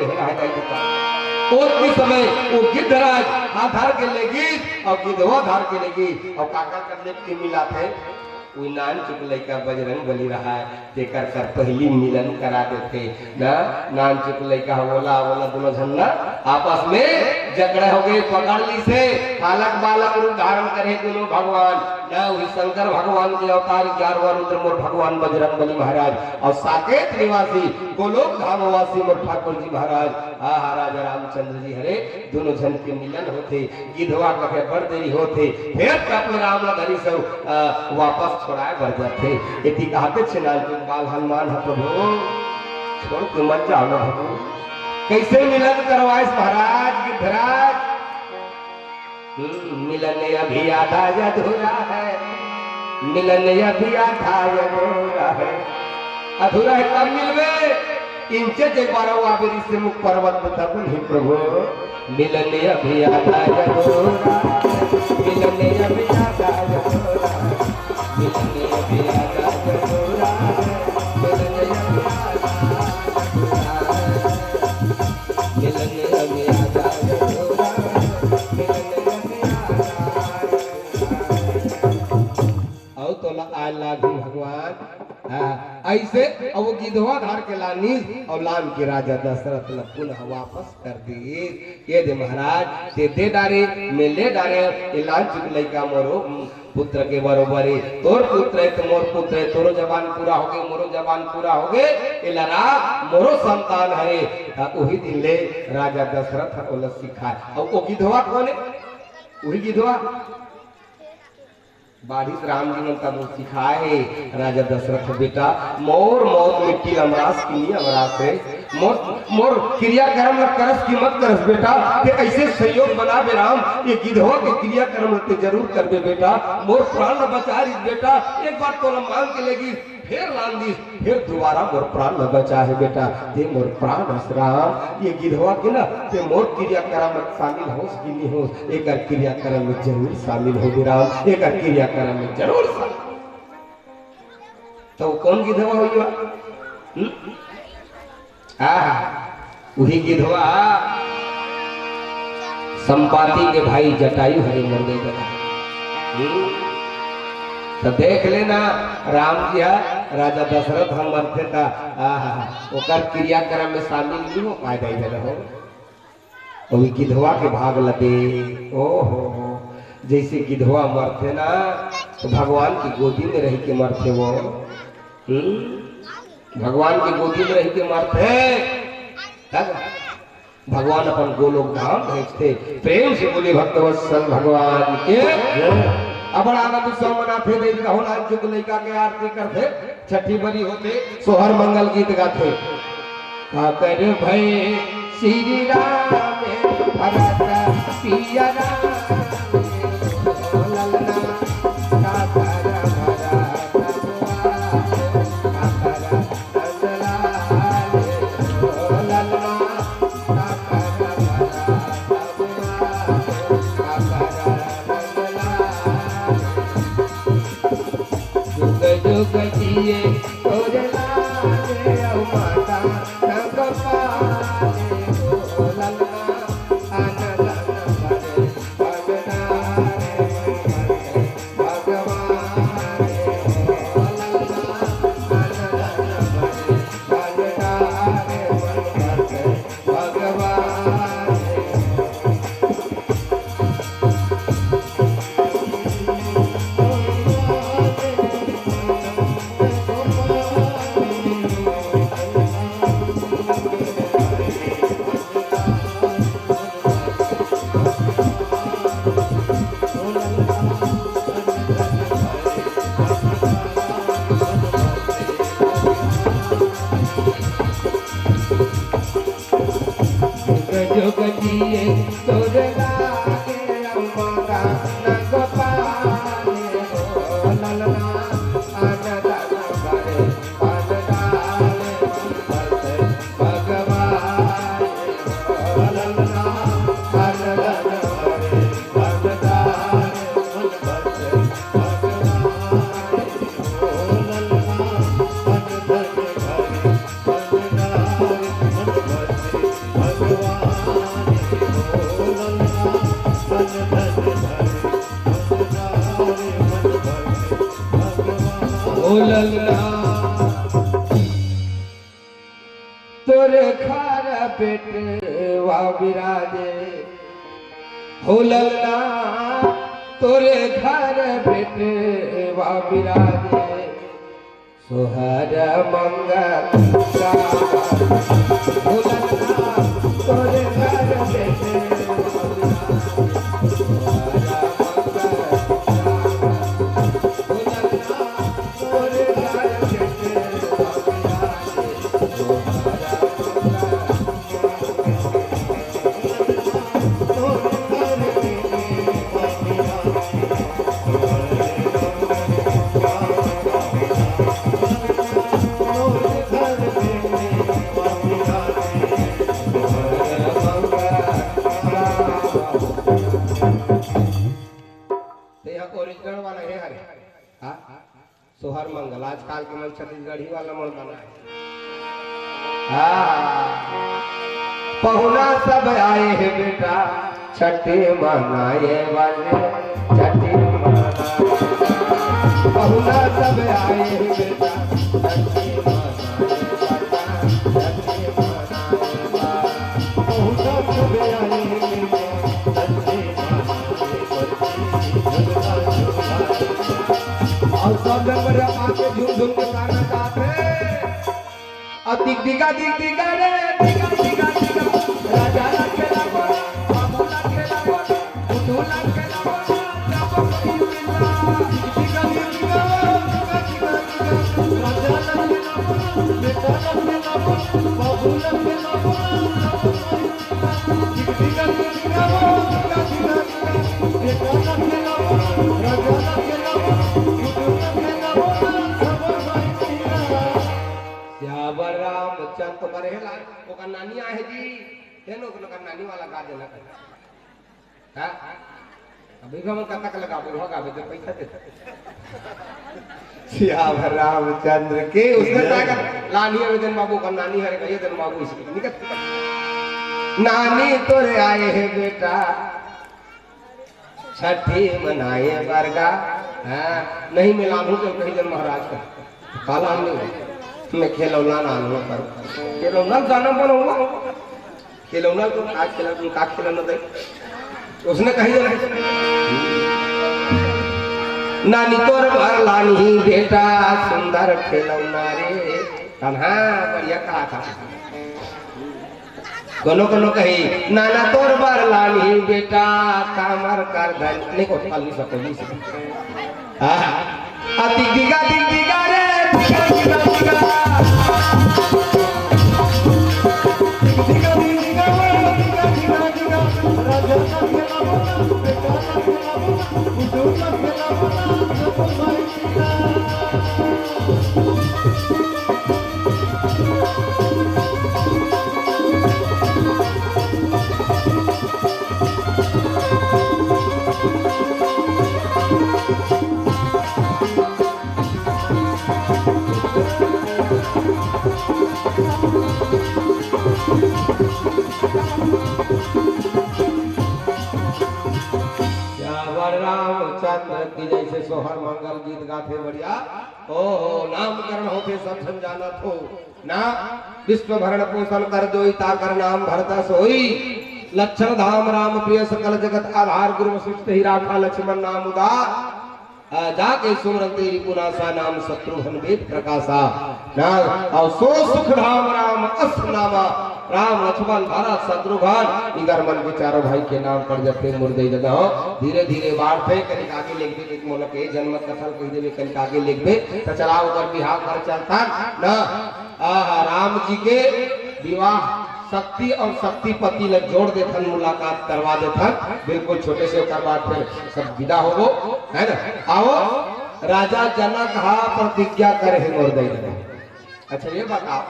उसी समय वो गिद्धराज हाथ धार के लेगी और गिद्धवा धार के लेगी और काका करने के मिला थे वो नान चुक लड़का बजरंग बली रहा है देकर कर पहली मिलन करा देते ना नान चुक लड़का बोला दोनों झन्ना आपस में झगड़ा हो गए पकड़ ली से बालक बालक रूप धारण करे दोनों भगवान वही शंकर भगवान के अवतार 11वां रुद्र मोर भगवान बजरंगबली महाराज और साकेत निवासी गोलोक धाम वासी मोर ठाकुर जी महाराज राजा रामचंद्र जी हरे दोनों जन के मिलन होते गिधवा कहे बड़ देरी होते फिर अपने राम धरी सब वापस छोड़ाए बढ़ जाते इति कहते छे ना बाल हनुमान है प्रभु छोड़ के मत जाओ ना प्रभु कैसे मिलन करवाए महाराज गिधराज मिलन अभी आधा अधूरा है मिलन अभी आधा अधूरा है अधूरा है कब मिलवे इंचे जे बारवा बेरी से मुख पर्वत तब ही प्रभु मिलन अभी आधा अधूरा मिलन अभी आधा अधूरा मिलन अभी आधा अधूरा मिलन अभी मिलन अभी आधा अधूरा भगवान ऐसे अब वो गिधवा धार के लानीस और लान के राजा दशरथ ने पुनः वापस कर दिए ये दे महाराज ते दे डारे में ले डारे ये लान चुक लइका मोरो पुत्र के बरोबर है तोर पुत्र है तो मोर पुत्र है तोरो जबान पूरा हो गए मोरो जबान पूरा हो गए ये लड़ा मोरो संतान है वही दिन ले राजा दशरथ ओला सिखाए और वो गिधवा कौन है वही गिधवा बारिश राम जी ने तब सिखाए राजा दशरथ बेटा मोर मौत मिट्टी अमरास की नहीं अमरास है मोर क्रियाक्रम करस की मत करस बेटा ते ऐसे सहयोग बना बे राम ये गिधवा के क्रियाक्रम ते जरूर कर बे बेटा मोर प्राण न बचा रही बेटा एक बार तो मांग के लेगी फिर लान दी फिर दोबारा मोर प्राण न बचा है बेटा ते मोर प्राण राम ये गिधवा के ना ते मोर क्रियाक्रम में शामिल हो कि नहीं हो एक क्रियाक्रम में जरूर शामिल हो बे राम एक क्रियाक्रम में जरूर शामिल तो कौन गिधवा हुई वही गिधवा संपाति के भाई जटायु हरि मंदिर बना तो देख लेना राम जी राजा दशरथ हम मरते था ओकर क्रियाक्रम में शामिल नहीं हो पाए दे रहो वही गिधवा के भाग लगे ओहो जैसे गिधवा मरते ना तो भगवान की गोदी में रह के मरते वो भगवान की गोदी में रह के मरते भगवान अपन गोलोक धाम भेजते प्रेम से बोले भक्तवत्सल भगवान के अब आनंद सौ मनाते दे रहो ना चुक लइका के आरती करते छठी बरी होते सोहर मंगल गीत गाते कर भय श्री राम भरत पिया तोरे खार बेटे वा विराजे हो लल्ला तोरे घर बेटे वा विराजे सोहर मंगल तोरे घर बेटे सोहर मंगल आजकल के मन छत्तीसगढ़ी वाला मन बना है। पहुना सब आए हैं बेटा छठी मनाए वाले छठी मनाए पहुना सब आए हैं बेटा छठी और सब मेरे आके झूम झूम के गाना गाते दिग दिगा रे दिगा दिगा दिगा राजा ला के लागो बाबू ला के लागो बुद्धू ला के लागो बाबू की मिला दिगा दिगा दिगा राजा ला के लागो बेटा ला के लागो बाबू ला के लागो दिगा दिगा दिगा बेटा ला के लागो राजा ला के लागो रामचंद्र तुम्हारे हेला ओका नानी आहे जी हेनो ओका नानी वाला गा देना हां अभी हम कथा का लगाबो होगा अभी तो पैसा दे श्याम रामचंद्र के उसने जाकर लानी आवेदन बाबू का नानी हरे कहिए दिन बाबू इसकी निकट नानी तोरे आए हैं बेटा छठी मनाए बरगा हां नहीं मिलानू तो कहीं जन महाराज का काला नहीं मैं खिलौना ना आलू पर खिलौना गाना बनाऊंगा खिलौना तो आज खिलौना दे उसने कही नानी तोर भर लानी बेटा सुंदर खिलौना रे कन्हा बढ़िया कहा था कोनो कोनो कही नाना तोर भर लानी बेटा कामर कर धन नहीं को फल नहीं सको नहीं हां दिग दिगा रे दिगा दिगा दिगा की जैसे सोहर मंगल गीत गाथे बढ़िया ओ नामकरण होते सब समझानत हो ना विश्व भरण पोषण कर दोई ताकर नाम भरता सोई लक्षण धाम राम प्रिय सकल जगत आधार गुरु वशिष्ठ ही राखा लक्ष्मण नाम उदार जाके सुमरन तेरी पुनासा नाम शत्रुघ्न वेद प्रकाशा ना और सो सुख धाम राम अस नामा राम लक्ष्मण भरत शत्रुघ्न इधर मन के चारों भाई के नाम पड़ जाते मुर्दे जगह धीरे धीरे बाढ़ते कहीं आगे लिख दे एक मोल के जन्म कथल कह देवे कहीं आगे लिख दे तो चलाओ उधर बिहार कर चलता ना राम जी के विवाह शक्ति और शक्तिपति लग जोड़ देथन मुलाकात करवा देथन बिल्कुल छोटे से बात फिर सब विदा होगो है ना आओ राजा जनक हा प्रतिज्ञा करे है मुर्दे अच्छा ये बताओ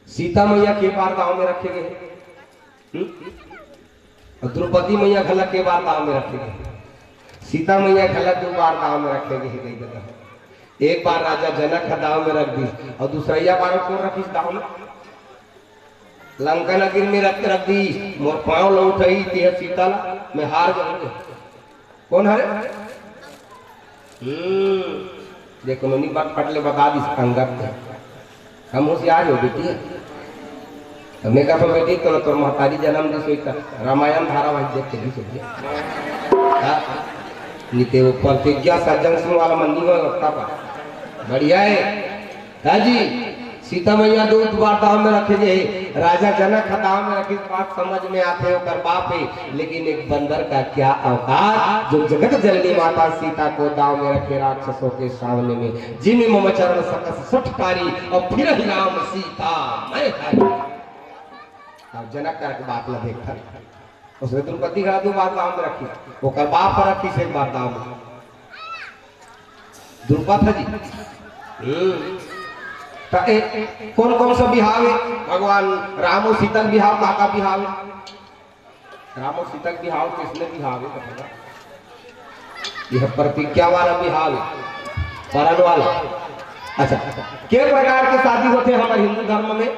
सीता मैया के बार गांव में रखे गए और द्रौपदी मैया खला के बार गांव में रखे गए सीता मैया खला 2 बार गांव में रखे गए कई जगह एक बार राजा जनक दाव में रख दी और दूसरा बार कौन रखी दाव में लंका नगर में रख दी मोर पांव लो उठाई तेह सीता मैं हार जाऊंगा कौन हरे देखो मनी बात पटले बता दी अंगत हम होशियार हो बेटी तो मैं कहा बेटी तो तोर महतारी जन्म दी सोई रामायण धारावाहिक देख के नहीं सोचिए नीते वो प्रतिज्ञा सज्जन सिंह वाला मंदिर में रखता पर बढ़िया है जी। सीता मैया दूध वार्ताओं में रखे जे राजा जनक हताओं में रखी बात समझ में आते हो कर बाप है, लेकिन एक बंदर का क्या अवकाश जो जगत जननी माता सीता को दाव में रखे राक्षसों के सामने में जिन्हें मम चरण सकस सुठकारी और फिर ही राम सीता मैं अब जनक का बात ला देखा उसने द्रौपदी का दो बात दाव में रखी वो कर बाप पर रखी से एक बात दाव में द्रौपदी जी कौन कौन सा बिहाव है भगवान राम और सीता बिहाव काका बिहाव है राम और सीता बिहाव किसने बिहाव है यह प्रतिज्ञा वाला बिहाव है परण वाला। अच्छा के प्रकार के शादी होते हैं हमारे हिंदू धर्म में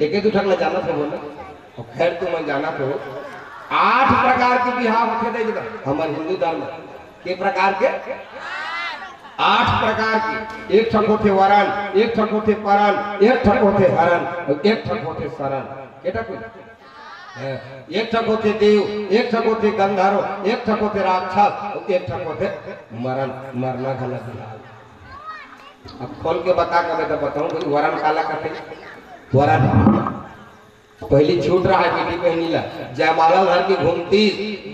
एक दो ठक जाना था बोला और खैर तुम जाना तो 8 प्रकार के बिहाव होते थे हमारे हिंदू धर्म के प्रकार के 8 प्रकार की एक ठक होते वरण एक ठक होते परण एक ठक होते हरण और एक ठक होते शरण केटा कोई एक ठक होते देव एक ठक होते गंधर्व एक ठक होते राक्षस और एक ठक होते मरण मरना घना बिहाव। अब खोल के बता कर मैं तो बताऊं कि वरण काला कहते वरण पहली छूट रहा है बेटी बहनीला जयमाला घर की घूमती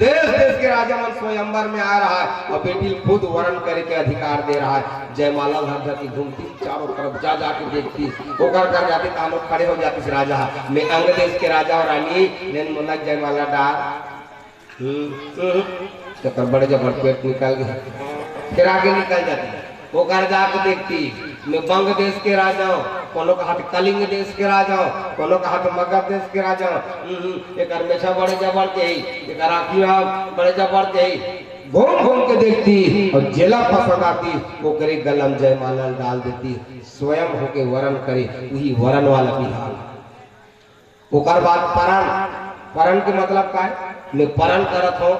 देश देश के राजा मन स्वयंवर में आ रहा है और बेटी खुद वरण करे के अधिकार दे रहा है। जयमाला घर की घूमती चारों तरफ जा जाके देखती वो कर जाते तानो खड़े हो जाते इस राजा में अंग देश के राजा और रानी नैन मुन्ना जयमाला डाल तो बड़े जबर पेट निकल गए फिर आगे निकल जाती वो कर जाके देखती मैं बंग देश के राजा कोनो का हाथ कलिंग देश के राजा कोनो का हाथ मगध देश के राजा एक हमेशा बड़े जबर के एक राखी बड़े जबर के घूम घूम के देखती और जेला पसंद आती वो करे गलम जयमाला डाल देती स्वयं होके वरण करे वही वरण वाला बिहार। वो कर बात परण परण के मतलब का है मैं परण करत हो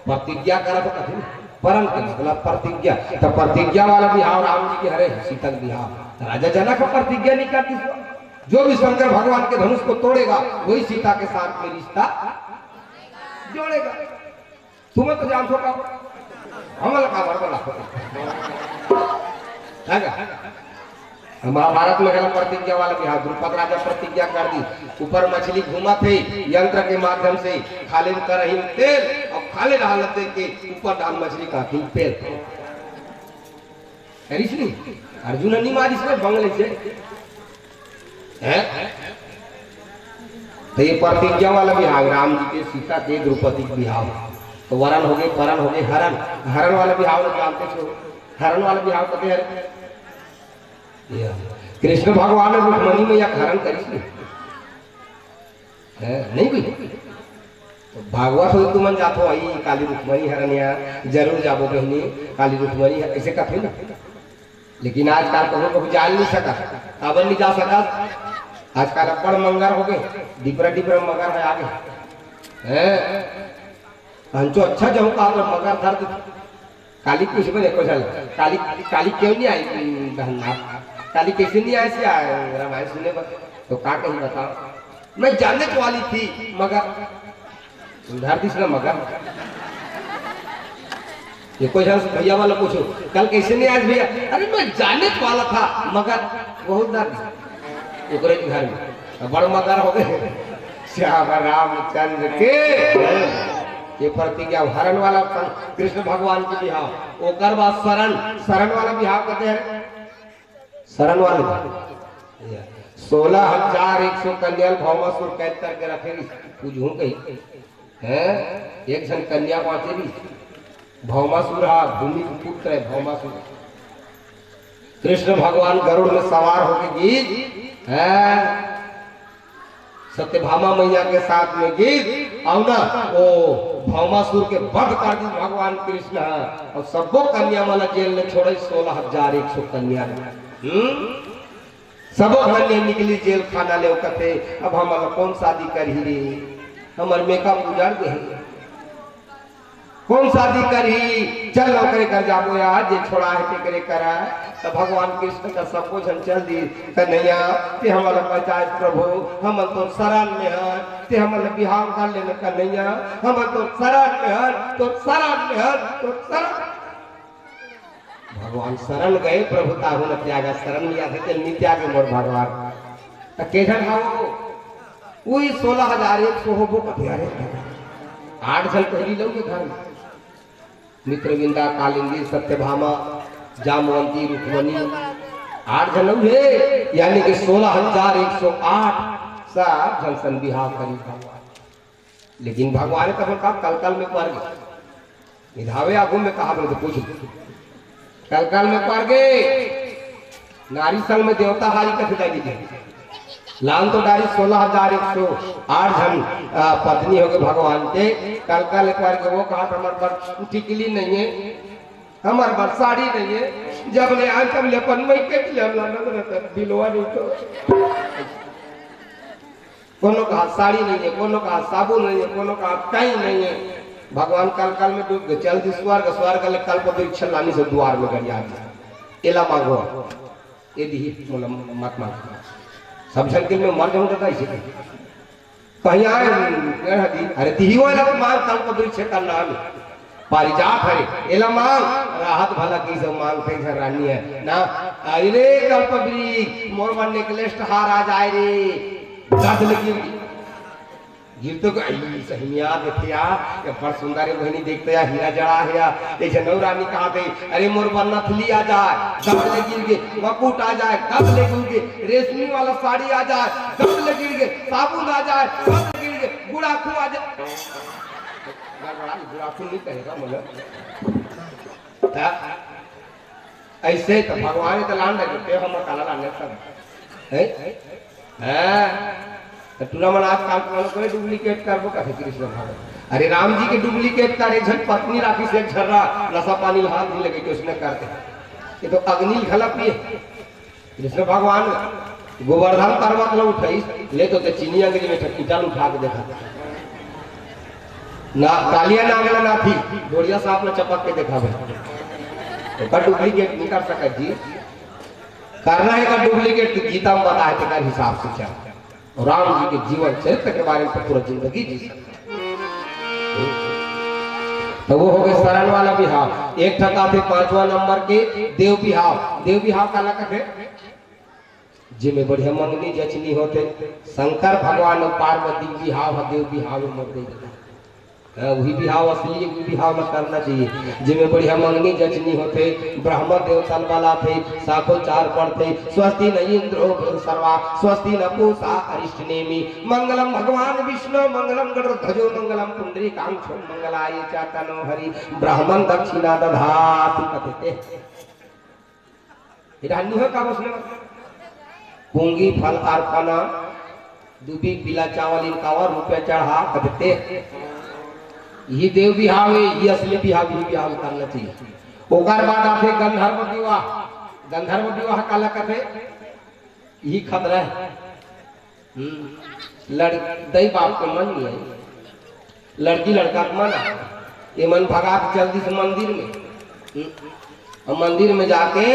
प्रतिज्ञा करत हो कथी परण के मतलब प्रतिज्ञा तो प्रतिज्ञा वाला बिहाव राम जी के हरे शीतल बिहाव राजा जनक का प्रतिज्ञा नहीं करती जो भी शंकर भगवान के धनुष को तोड़ेगा वही सीता के साथ में रिश्ता जोड़ेगा। तुम्हें तो जान छोटा हमला का बरबला महाभारत में गला प्रतिज्ञा वाला बिहाव द्रुपद राजा प्रतिज्ञा कर दी ऊपर मछली घूमा थे यंत्र के माध्यम से खालिद कर रही तेल और खालिद हालत के ऊपर डाल मछली का तेल अर्जुन नहीं मारी इसमें बंगले से है तो ये प्रतिज्ञा वाला बिहाव राम जी के सीता के द्रौपदी बिहाव तो वरण हो गए परण हो गए हरण हरण वाला बिहाव जानते थे हरण वाला बिहाव कहते हैं कृष्ण भगवान ने रुक्मणी में या हरण करी नहीं भी तो भागवत हो तुम जातो आई काली रुक्मणी हरण या जरूर जाबो बहनी काली रुक्मणी ऐसे कथे ना लेकिन आजकल कभी जा नहीं सका अब नहीं जा सका आजकल अब्बड़ मंगर हो गए डिपरा डिपरा मगर है आगे है हंचो अच्छा जाऊं का मगर दर्द काली कुछ में देखो चल काली काली क्यों नहीं आई बहना काली कैसे नहीं आई से रामायण सुनने पर तो का कहीं बताओ मैं जानने वाली थी मगर धरती से मगर ये कोई भैया वाला पूछो कल कैसे नहीं आज भैया अरे मैं जानने वाला था मगर बहुत दर्द ओकरे घर में बड़ मगर हो गए श्याम रामचंद्र के ये प्रतिज्ञा हरण वाला कृष्ण भगवान की बिहाव ओकर बाद शरण शरण वाला बिहाव कहते हैं शरण वाले 16,100 कन्या भौमासुर कैद करके रखे पूछूं कहीं है एक जन कन्या बाँचे भी भौमासुर भूमि के पुत्र है भौमासुर कृष्ण भगवान गरुड़ में सवार होकर गीत है सत्यभामा मैया के साथ में गीत और ना वो भौमासुर के वध कर दी भगवान कृष्ण और सबको कन्या माना जेल में छोड़े 16,100 कन्या सबो कन्या निकली जेल खाना ले कहते अब हम कौन शादी कर ही रे हमारे मेकअप गुजार गए कौन शादी कर ही चल नौकरी कर जाबो यार जे छोड़ा है करे करा तो भगवान कृष्ण का सब कुछ चल दी कन्हैया ते हमारा बचाए प्रभु हम तो शरण में है ते हमारे बिहार कर लेने कन्हैया हम तो शरण में है तो शरण में है तो शरण भगवान शरण गए प्रभु ताहु न त्यागा शरण लिया थे चल नहीं त्यागे मोर भगवान तो केधर हाओ वही 16,100 हो कथियारे 8 जन पहली लोग घर मित्रविंदा कालिंदी सत्यभामा जामवंती रुक्मणी 8 जन लोग है यानी कि 16,108 सब जनसन बिहार करी भगवान लेकिन भगवान ने कहा कल कल में पड़ गए निधावे आगू में कहा तो पूछ कल कल में पड़ गए नारी संग में देवता हारी का फिदा लीजिए लान तो डारी 16,108 जन पत्नी हो गए भगवान के कल कल एक बार वो कहा हमारे पास टिकली नहीं है हमारे पास साड़ी नहीं है जब ले आए तब ले अपन में के दिलवा नहीं तो कोनो कहा साड़ी नहीं है कोनो कहा साबुन नहीं है कोनो कहा कहीं नहीं है भगवान कल कल में डूब गए चलती स्वर्ग स्वर्ग ले कल पर छलानी से द्वार में गया एला मांगो ये दी मत मांग सब झंकिल में मर जाऊंगा कैसे कहीं आए अरे दी वो मांग कल पर वृक्ष का नाम पारिजात है एला मांग राहत भला की सब मांगते हैं रानी है ना अरे कल पर वृक्ष मोर बनने के लिस्ट हार आ जाए रे दर्द लगी गिर तो सहिया देखिया पर सुंदर बहनी देखते या हीरा जड़ा है या जैसे नौरानी कहा थे अरे मोर बनना थली आ जाए कब ले गिर के मकुट आ जाए कब ले गिर के रेशमी वाला साड़ी आ जाए कब ले गिर के साबुन आ जाए कब ले गिर के गुड़ाखू आ जाए गुड़ाखू नहीं कहेगा मतलब ऐसे तो भगवान तो लान लगे हम काला लाने सब है तुरा मन आज काल कोई डुप्लीकेट करबो कहे कृष्ण भगवान अरे राम जी के डुप्लीकेट करे झट पत्नी राखी से झर्रा नशा पानी हाथ नहीं लगे कि उसने करते ये तो अग्नि खला पिए कृष्ण भगवान गोवर्धन पर्वत लो उठाई ले तो चीनी अंगली में कीटाणु उठा के देखा ना कालिया नागला ना थी डोरिया सांप ने चपक के देखा भाई तो डुप्लीकेट नहीं कर सका जी करना है का डुप्लीकेट तो गीता में बताया थे का हिसाब से क्या राम जी के जीवन चरित्र के बारे में पूरा जिंदगी जी सकते तो वो हो गए शरण वाला बिहाव एक ठका थे 5वां नंबर के देव बिहाव का लगा जिम्मे बढ़िया मंगनी जचनी होते शंकर भगवान और पार्वती बिहाव देव बिहाव में वही बिहाव असली बिहाव में करना चाहिए जिम्मे बढ़िया मंगनी जचनी होते ब्रह्म देवता वाला थे साखो 4 पढ़ते स्वस्ति न इंद्रो सर्वा स्वस्ति न पूषा अरिष्टनेमि मंगलम भगवान विष्णु मंगलम गरुड़ध्वजो मंगलम पुंडरीकाक्षो मंगलाय च तनो हरि ब्राह्मण दक्षिणा दधाति कथते इरानी हो का उसने पूंगी फल अर्पणा दुबी पीला चावल इनका और रुपया चढ़ा कथते ये देव बिहाव है ये असली बिहाव ही बिहाव करना चाहिए ओकर बाद आते गंधर्व विवाह काला कथे यही खतरा है दई बाप के मन में लड़की लड़का के मन ये मन भगा के जल्दी से मंदिर में और मंदिर में जाके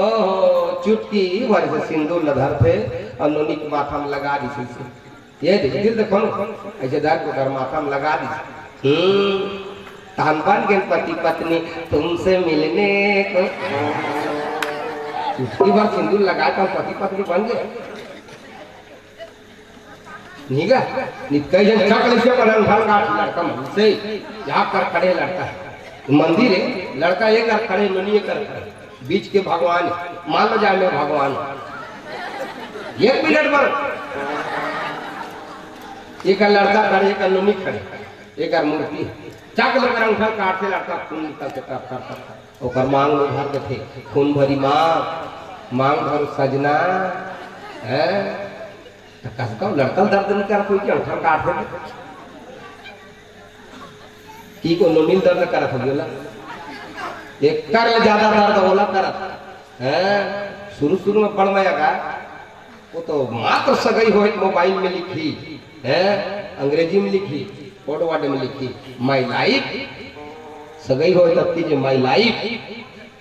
ओहो चुटकी भर से सिंदूर न धरते और नोनी के माथा में लगा दी ये देखो ऐसे धर को कर माथा में लगा दी बन गए पति पत्नी तुमसे मिलने को उसकी बार सिंदूर लगा कर पति पत्नी बन गए नहीं गा कई जन चक्र से लड़का से यहाँ कर खड़े लड़का है मंदिर है लड़का एक कर खड़े नोनी एक कर खड़े बीच के भगवान मान लो जाए भगवान 1 मिनट पर एक लड़का खड़े एक नोनी खड़े एक मूर्ति चाकल कर अंगूठा काट से लड़का खून निकल के कर ओकर मांग में भर के थे खून भरी मांग भर सजना है तो कसका लड़का दर्द नहीं कर कोई के अंगूठा काट दे की को नोनील दर्द करत हो गेला एक कर ज्यादा दर्द होला करत है शुरू में पढ़ में आगा वो तो मात्र सगई हो मोबाइल में लिखी है अंग्रेजी में लिखी फोटो में लिखी माई लाइफ सगई हो तब माई लाइफ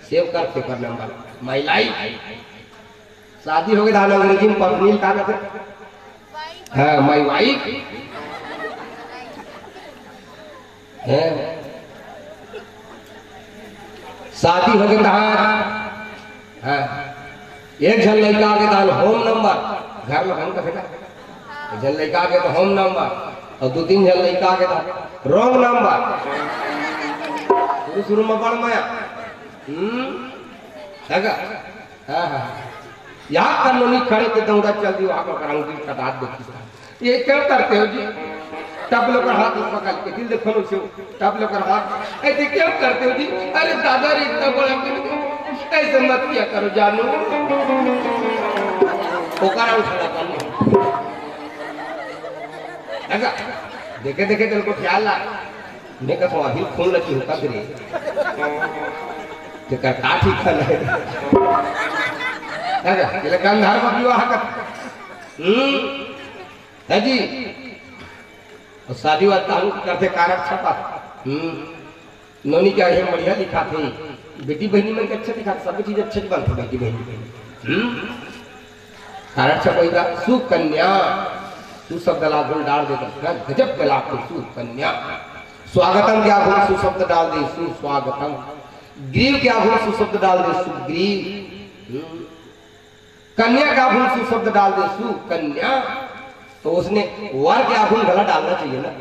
सेव करते कर नंबर माई लाइफ। शादी हो गई था अंग्रेजी में पत्नी का कहते हाँ माई वाइफ है। शादी हो गई था हाँ एक झन लड़का के था होम नंबर घर में हम कहते एक झन लड़का के तो होम नंबर और 2-3 झन लड़का के था रॉन्ग नंबर। शुरू में बड़ माया हाँ हाँ यहाँ कानूनी खड़े के दौड़ा चल दी वहां पर अंगूठी कटा देखी ये क्या करते हो जी? टप लोग हाथ पकड़ के दिल देखो से टप लोग हाथ ऐसे क्यों करते हो जी? अरे दादा रे इतना बड़ा ऐसे मत किया करो जानू पोकारा उठा कर देखे देखे तेरे को ख्याल आ मैं कहूँ अभी खून लगी होता फिर काठी खल है गंधार का विवाह है जी और शादी वाला करते कारक छपा नोनी क्या है बढ़िया लिखा थे बेटी बहनी में अच्छा दिखा सब चीज अच्छे बनती बेटी बहनी कारक छपेगा सुकन्या तू सब गला गुल डाल देगा गजब गला को सुकन्या। स्वागतम क्या भूल सुशब्द डाल दे सुस्वागतम। ग्रीव क्या भूल सुशब्द डाल दे सुग्रीव। कन्या का भूल सुशब्द डाल दे सुकन्या। तो उसने वर क्या भूल गला डालना चाहिए ना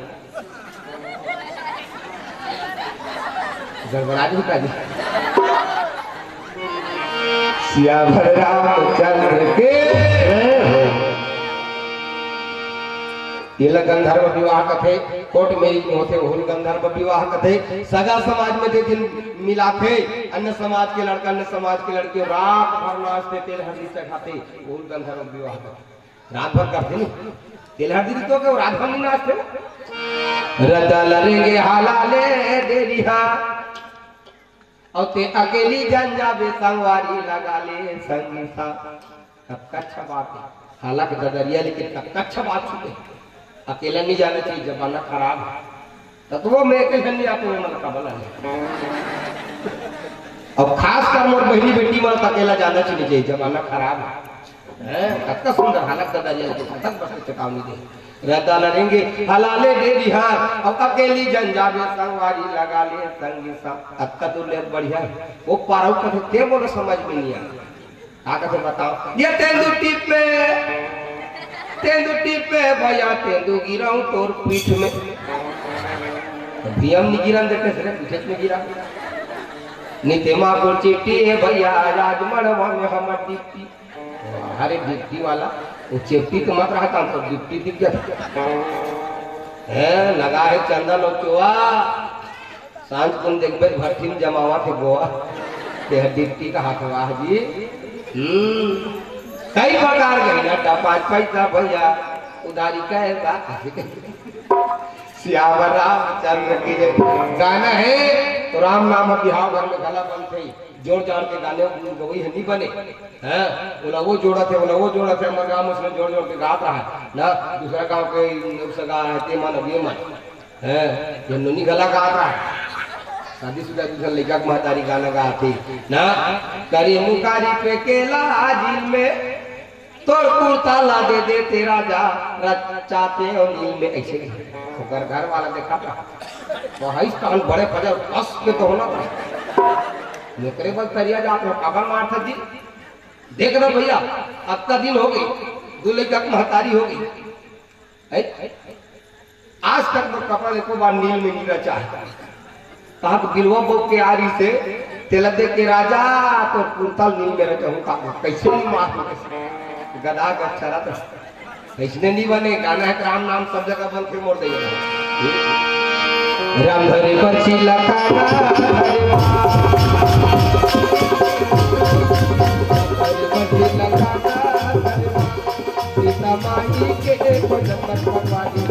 गड़बड़ा भी कर सियावर रामचंद्र के ये गंधर्व विवाह कथे कोर्ट मेरी होते होल गंधर्व विवाह कथे सगा समाज में दे दिन मिला थे अन्य समाज के लड़का अन्य समाज के लड़के रात भर नाचते तेल हल्दी चढ़ाते होल गंधर्व विवाह कथे रात भर करते नहीं तेल हल्दी तो के रात भर नहीं नाचते रदा लरेंगे हालाले देरिहा और ते अकेली जन जावे संगवारी लगा ले संगीता कब कच्छ बात हालांकि ददरिया लेकिन कब कच्छ बात छुपे अकेला नहीं जाना चाहिए जमाना खराब है तत्वों में एक नहीं आते हुए मतलब कबल है। अब खास कर मोर बहनी बेटी मन अकेला जाना चाहिए जमाना खराब है कत्ता सुंदर हालत ददरिया लेकिन तक बस चेतावनी दे रहता लड़ेंगे हलाले दे बिहार और अकेली जन जावे संगवारी लगा ले संगी सा अक्का तो ले बढ़िया वो पारौ कथे ते बोलो समझ में नहीं आ आके बताओ ये तेंदु टिपे भैया तेंदु गिराऊं तोर पीठ में भीम नहीं गिरा देखे से पीठ में गिरा नीते माँ को चिट्ठी है भैया राजमणवा में हमर डिप्टी अरे डिप्टी वाला वो चिट्ठी तो मत रहा था तो डिप्टी दिख गया है लगा है चंदन और चोआ सांझ तुम देखबे भट्टी में जमावा थे गोवा ते डिप्टी का हाथ वाह जी कई प्रकार के ना 5 पैसा भैया उधारी कहेगा सियावर रामचंद्र की गाना है तो राम नाम बिहाव घर में गला बंद थे जोड़ जाड़ के गाने वही नहीं बने हैं बोला वो जोड़ा थे हमारे गाँव उसमें जोड़ जोड़ के गाता है ना दूसरा गाँव के सगा है ते मन अब ये मन है ये नोनी गला गा रहा है शादीशुदा दूसरा लड़का महतारी गाना गाती ना करी मुकारी पे केला जिल में तोड़ कुर्ता ला दे तेरा जा चाहते हो नील में ऐसे घर वाला देखा था तो हाइस कान बड़े फजर कस के तो होना था नौकरी बल तरिया जाते हो काबर मार था जी देख रहे भैया अब का दिन हो गई दूल्हे का महतारी हो गई आज तक तो कपड़ा एको बार नील में गिरा चाहता कहा तो गिलवा बोक के आरी से तेल दे के राजा तो कुर्ता नील में रहता हूँ कैसे नहीं मार गदा का चरा था इसने नहीं बने गाना है राम नाम सब जगह बन के मोड़ देगा राम धरे बची लखाना सीता माई के देखो जन्मत भगवानी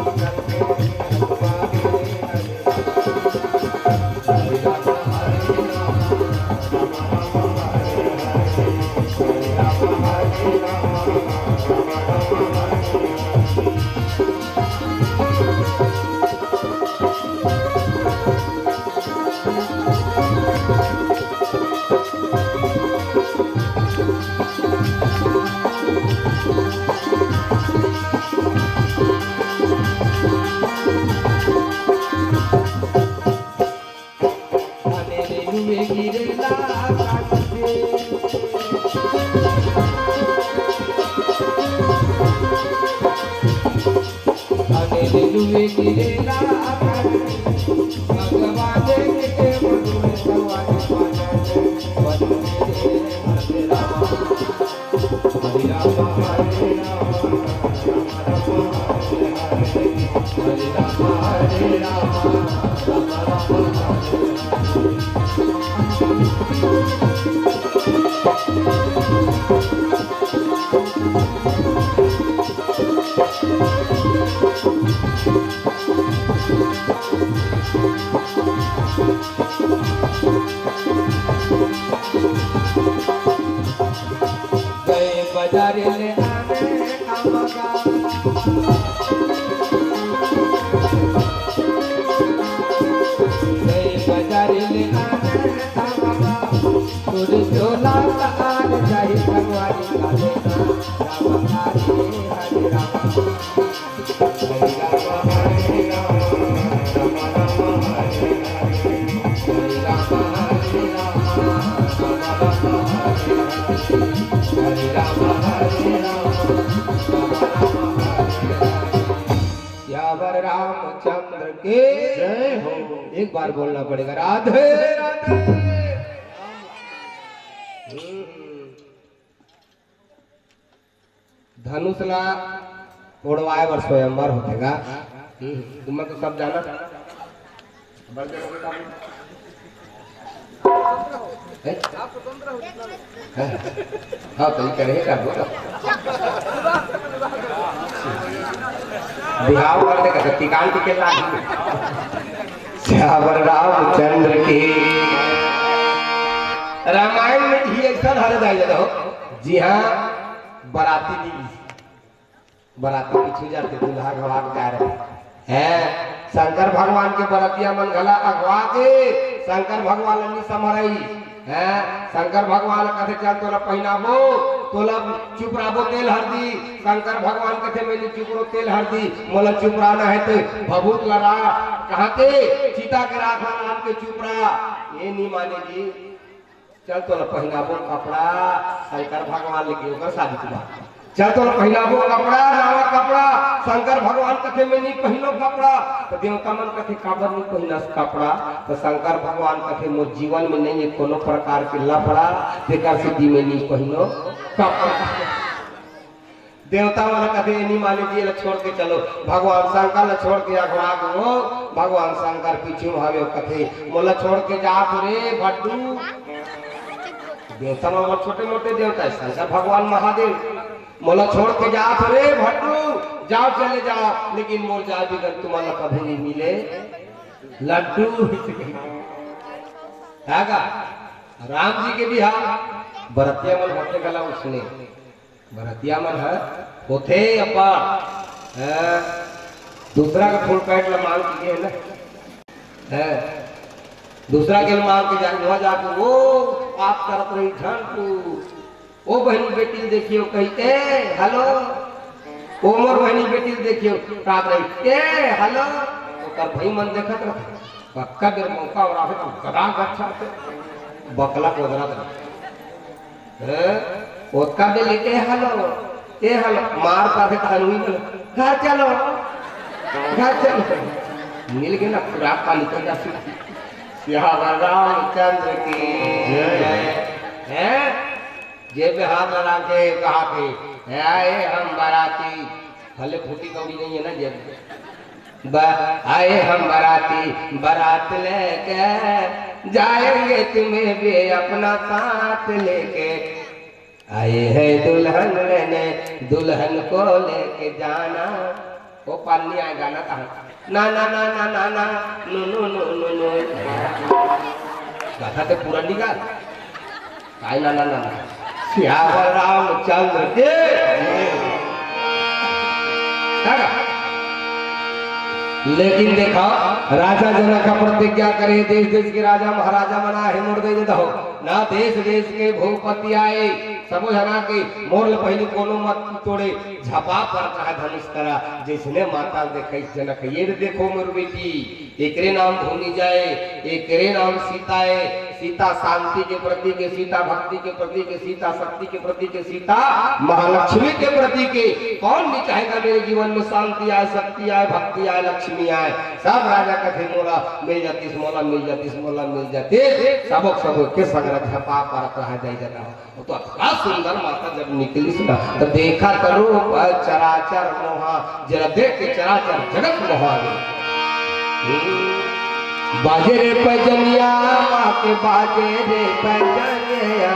जुए गिरेला आकाश से अनेरे जुए गिरेला आकाश से भगवान के मधुर सवाने पाना हरे राम हरे राम हरे राम हरे राम गए बाजार ले आने आमगा गए बाजार ले आने आमगा तुझ झोला तार जाए भगवान का देना राम हरे राम हरे राम हरे राम राम हरे राम हरे यावर रामचंद्र के जय हो। एक बार बोलना पड़ेगा राधे राधे। धनुषला उड़वाए वर स्वयंवर होतेगा तुम तो सब जाना हाँ तो करेगा बिहाव करने का टिकान टिके श्यावर रामचंद्र की रामायण में ही ऐसा धारे जाए जाता हो। जी हाँ बराती पीछे जाते दूल्हा गवा के जा रहे हैं शंकर भगवान के बरतिया मन गला अगवा के शंकर भगवान ने समरई है शंकर भगवान कथे चल तोला पहनाबो तोला चुप रहो तेल हरदी शंकर भगवान कथे मैंने चुप रो तेल हरदी मोला चुप रहना है तो भभूत लड़ा कहते सीता के राखा नाम के चुप रहा ये नहीं मानेगी चल तोला पहनाबो कपड़ा शंकर भगवान लेके ओकर शादी के बाद चल तो पहनाबो कपड़ा नवा कपड़ा शंकर भगवान कथे में नहीं पहनो कपड़ा तो देवता मन कथे काबर नहीं पहनस कपड़ा तो शंकर भगवान कथे मोर जीवन में नहीं है कोनो प्रकार के लफड़ा तेकर सिद्धि में नहीं पहनो कपड़ा देवता मन कथे नहीं माने जी छोड़ के चलो भगवान शंकर ला छोड़ के अगवा गो भगवान शंकर पीछे भावे कथे मोला छोड़ के जात रे भट्टू देवता मन छोटे मोटे देवता शंकर भगवान महादेव मोला छोड़ के जाओ रे भट्टू जाओ चले जाओ लेकिन मोर जाए बिगर तुम्हारा कभी नहीं मिले लड्डू है राम जी के बिहार बरतिया मन होते गला उसने बरतिया मन है होते अपा दूसरा का फुल पैंट ला मांग के ना है दूसरा के मांग के जाके वहां जाके वो आप करत रही झंटू ओ बहनी बेटी देखियो कही ए हेलो ओ मोर बहनी बेटी देखियो रात रही ए हेलो ओकर भाई मन देखत रह पक्का बेर मौका और आवे तो गदा अच्छा से बकला कोदरा है ओका बे लेके हेलो मार पाथे कानूनी में घर चलो मिल गया ना पूरा पानी तो जा सियावर रामचंद्र की जय है जेब हाथ लगा के कहा के आए हम बाराती भले फूटी कौड़ी नहीं है ना जेब आए हम बाराती बारात लेके जाएंगे तुम्हें भी अपना साथ लेके आए हैं दुल्हन लेने दुल्हन को लेके जाना वो पालनी आए गाना कहा ना ना ना ना ना ना no no no no no गाथा तो पूरा निकाल काय ना ना ना श्यावर रामचंद्र के लेकिन देखा राजा जनक का प्रतिज्ञा करे देश देश के राजा महाराजा बना है मोर दे दो ना देश देश के भूपति आए सबो जना के मोर पहले कोनो मत तोड़े झपा पर कहा धनुष करा जिसने माता देखे जनक ये देखो मोर बेटी एकरे नाम भूमि जाए, एकरे नाम सीता है। सीता शांति के प्रतीक है, सीता भक्ति के प्रतीक है, सीता शक्ति के प्रतीक है, सीता महालक्ष्मी के प्रतीक है। कौन नहीं चाहेगा मेरे जीवन में शांति आए, शक्ति आए, भक्ति आए, लक्ष्मी आए। सब राजा कथे मोला मिल जाती, मोला मिल जाती, मोला मिल जाती, सबक सब के संग झपा पर रह जाए जाता। तो इतना सुंदर माता जब निकली ना तो देखा करो चराचर मोहा, जरा देख के चराचर जगत मोहा गई। बाजे रे पैजनिया के बाजे रे पैजनिया,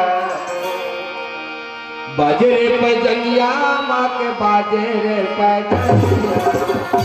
बाजे रे पैजनिया माँ के बाजे रे पैजनिया,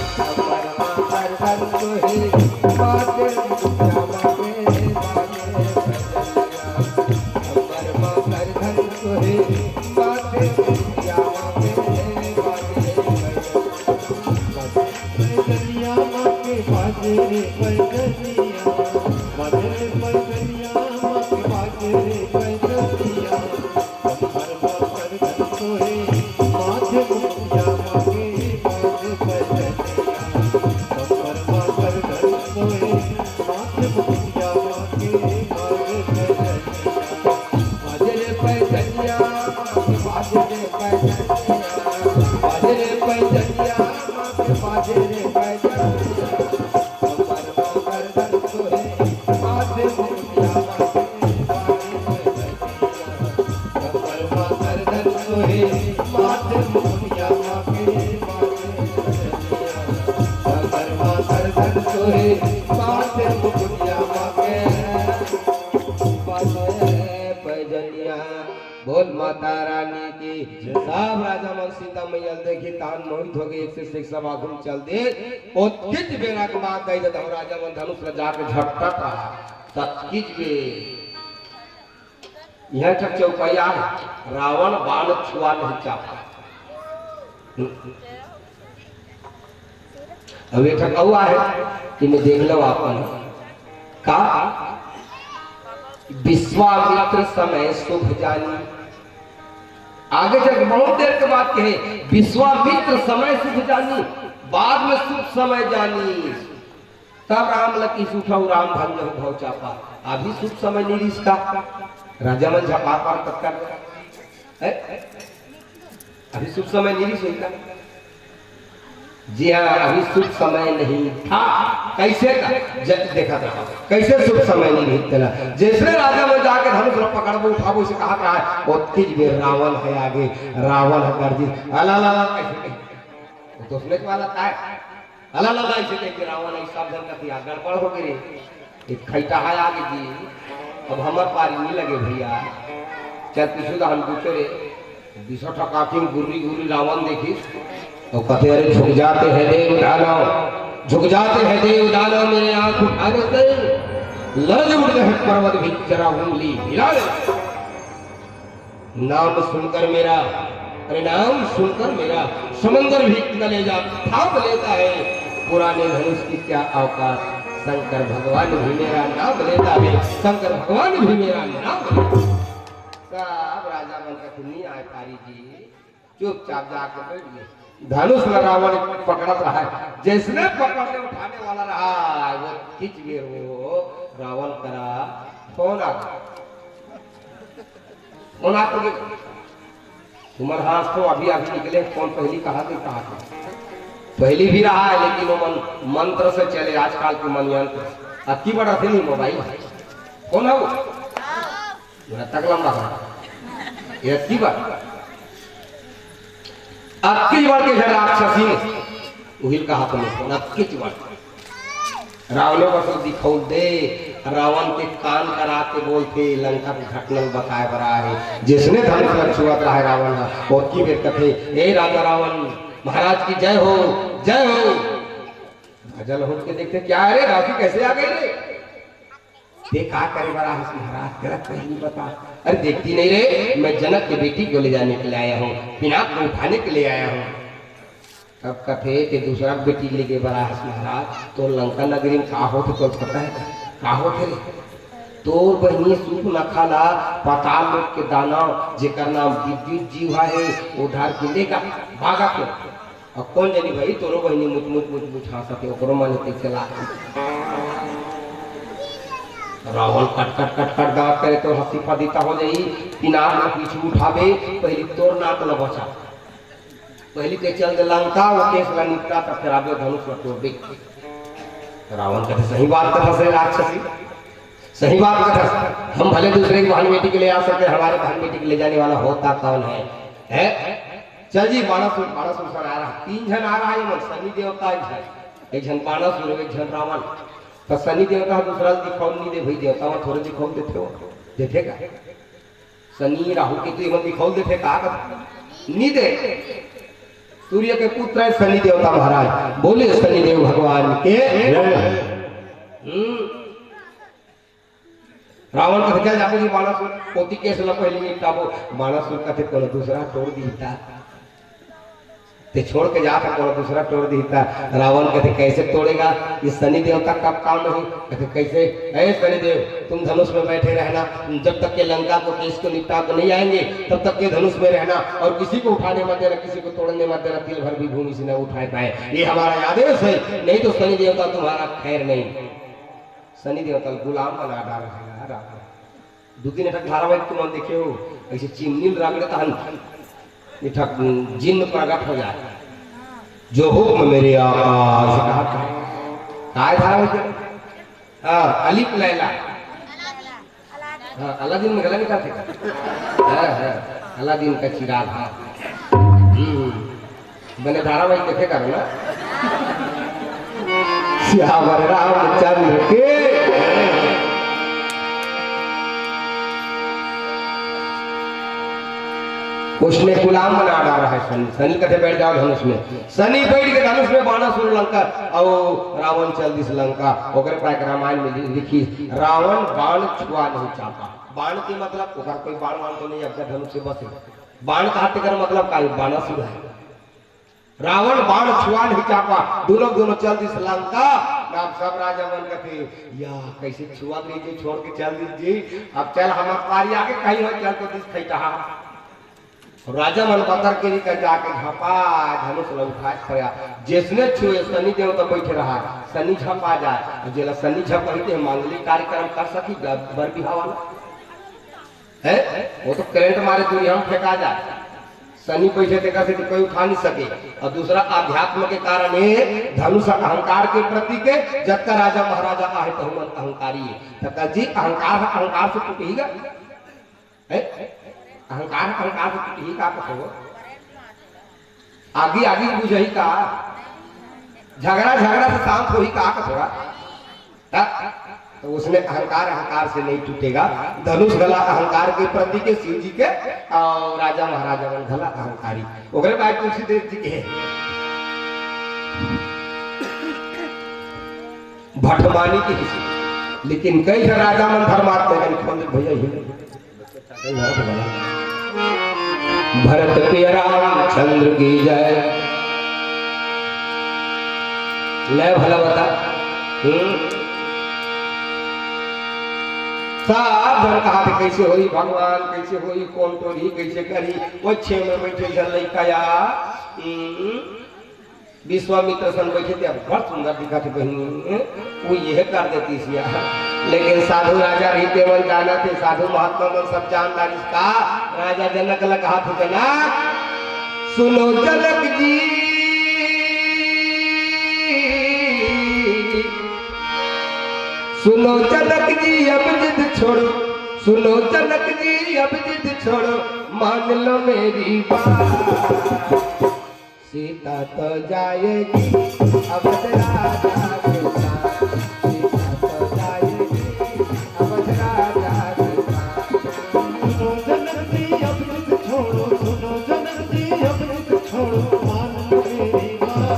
बोल माता रानी की। सब राजा मन सीता मैया देखी तान मोहित हो गए, एक से एक सभा घूम चल दे और किच बेरा के बाद गई तो राजा मन धनुष लगा के झपटत रहा तत्किच बे। यह तक चौपाया है, रावण बाण छुआ नहीं चाहता। अब एक कौआ है कि मैं देख लो आपन का विश्वामित्र समय शुभ जानी। आगे जब बहुत देर के बाद कहे विश्वामित्र समय शुभ जानी, बाद में शुभ समय जानी। तब राम लकी सुखा राम भंग भव चापा। अभी शुभ समय नहीं रिश्ता राजा मन झपा पर तत्कर अभी शुभ समय नहीं रिश्ता। जी हाँ, अभी शुभ समय नहीं था। कैसे का देखा था कैसे शुभ समय नहीं चला। जैसे राजा में जाके धनुष पकड़बो उठाबो उसे कहा रहा है और तीज में रावण है आगे, रावण है गर्जित अलाला कैसे तो उसने वाला था अलाला ऐसे कह रावण ऐसा जन का दिया गड़बड़ हो गई एक खैटा है आगे जी। अब हमार पारी नहीं लगे भैया चाहे पीछे हम पूछे रे 200 टका की गुर्री गुर्री रावण देखी तो कहते अरे झुक जाते हैं देव दानव, झुक जाते हैं देव दानव मेरे आंख उठाने से लर्ज उड़ गए पर्वत भी जरा उंगली हिला ले। नाम सुनकर मेरा, अरे नाम सुनकर मेरा समंदर भी कलेजा थाम लेता है। पुराने धनुष की क्या औकात, शंकर भगवान भी मेरा नाम लेता है, शंकर भगवान भी मेरा नाम लेता। सब राजा बनकर नहीं आए पारी जी, चुपचाप जाकर बैठ गए। धनुष रावण पकड़त रहा है, जिसने पकड़ने उठाने वाला रहा वो खींच गए। वो रावण करा फोन आ फोन आ तुम्हारे हाथ तो अभी अभी निकले फोन पहली कहा थी कहा पहली भी रहा है लेकिन वो मंत्र से चले आजकल के मन यंत्र अति बड़ा थे नहीं मोबाइल कौन है वो तक लंबा ये अति बार अक्की बार के घर राक्षसी उहिल कहा तुमने अक्की बार रावण को दिखाऊ दे रावण के कान करा के बोलते लंका की घटना बताए बरा है जिसने धनुष लक्ष्मण रहा है रावण और की बेर कथे हे राजा रावण महाराज की जय हो जय हो। भजल हो के देखते क्या है रे राशि कैसे आ गई रे देखा करे बरा महाराज तेरा पहली बता। अरे देखती नहीं रे मैं जनक की बेटी को ले जाने के लिए आया हूँ पिनाक को उठाने के लिए आया हूँ। तब कथे कि दूसरा बेटी लेके बड़ा महाराज तो लंका नगरी में का होते तो पता है का होते तो बहनी सूप न खाला पाताल लोक के दाना जेकर नाम विद्युत जीवा है उधार मिलेगा भागा के और कौन जानी भाई तोरो बहनी मुझ मुझ मुझ मुझ हंसते ओकरो मन कैसे ला रावण कट कट कट कट दांत करे तो हंसी फदीता हो जाई किनार में पीछे उठावे पहले तोर नाक न बचा पहले के चल दे लंका वो केस ला निपटा तब फिर आगे धनुष में तोड़ दे रावण कहते सही बात कर से राक्षसी सही बात कर हम भले दूसरे की बहन बेटी के ले आ सकते हमारे बहन बेटी के ले जाने वाला होता कौन है चल जी बाणासुर आ रहा 3 जन आ रहा है मन शनि देवता एक जन बाणासुर एक जन रावण तो शनि देवता दूसरा दिखाओ नहीं दे भाई देवता में थोड़े दिखाओ देते हो देखेगा शनि राहु के तो दिखाओ देते का नहीं दे सूर्य के पुत्र है शनि देवता महाराज बोले शनिदेव भगवान के रावण कहते क्या जाके जी बाणासुर पोती केस ल पहले निपटाबो बाणासुर कहते कोनो दूसरा तोड़ दीता ते छोड़ के जाता कोनो दूसरा तोड़ दीता रावण कहते कैसे तोड़ेगा ये शनि देवता का काम नहीं कहते कैसे ऐ शनिदेव तुम धनुष में बैठे रहना जब तक के लंका को केस को निपटा तो नहीं आएंगे तब तक के धनुष में रहना और किसी को उठाने मत देना किसी को तोड़ने मत देना तिल भर भी भूमि से न उठा पाए ये हमारा आदेश है नहीं तो शनि देवता तुम्हारा खैर नहीं शनि देवता गुलाम बना डाला दो दिन तक धारावाहिक तुम देखे हो ऐसे चिमनी रगड़े तहन इठक जिन्न प्रकट हो जाए जो हुक्म मेरे आका से कहा काय धारावाहिक हाँ अलीफ लैला हाँ अलादीन में गला निकालते अलादीन का चिराग मैंने धारावाहिक देखे कर ना श्यावर रामचंद्र के उसने गुलाम बना डाला है शनि शनि कहते बैठ जाओ धनुष में शनि बैठ के धनुष में बाणासुर लंका और रावण चल दिस लंका ओकरे पर रामायण में लिखी रावण बाण छुआ नहीं चाहता बाण के मतलब ओकर कोई बाण मान तो नहीं अपने धनुष से बसे बाण काटने का मतलब का बाणासुर है रावण बाण छुआ नहीं चाहता दोनों चल दिस लंका अब सब राजा बन कहते या कैसे छुआ दीजिए छोड़ के चल दीजिए अब चल हमारे पारी आगे कहीं हो चल तो दिस खैटा राजा मन पकड़ के निकल जाके झपा धनुष उठा खड़ा जिसने छुए शनि देवता बैठे रहा शनि झपा जाए जेला शनि झप कहते मांगलिक कार्यक्रम कर सकी बर बिहाव वाला है वो तो करंट मारे दूरी हम फेंका जाए शनि बैठे देखा से कोई उठा नहीं सके और दूसरा अध्यात्म के कारण धनुष अहंकार के प्रतीक है जब तक राजा महाराजा आहे तो हम अहंकारी है तब जी अहंकार से टूटेगा अहंकार अहंकार से ही का हो आगे आगे बुझही का झगड़ा से शांत हो ही का थोड़ा तो उसने अहंकार से नहीं टूटेगा धनुष गला अहंकार के प्रति के शिव जी के और राजा महाराजा बन गला अहंकारी ओकरे बाद तुलसीदेव जी के भटमानी की लेकिन कई राजा मन धर्मात्मा भैया भरत प्रिय रामचंद्र की जय ले भला बता साधन कहा कैसे होई भगवान कैसे होई कौन टोरी कैसे करी वो छे में बैठे लड़का विश्वामित्र सन बैठे थे बहुत सुंदर दिखा थे बहनी वो यह कर देती सिया लेकिन साधु राजा ही केवल जाना थे साधु महात्मा मन सब जानदार इसका राजा जनक लग कहा थे जनक सुनो जनक जी सुनो जनक जी अब जिद छोड़ो सुनो जनक जी अब जिद छोड़ो मान लो मेरी बात सीता तो जाएगी अवध राजा के साथ सीता तो जाएगी अवध राजा के साथ सुनो जनक जी अब जिद छोड़ो सुनो जनक जी अब जिद छोड़ो मान लो मेरी बात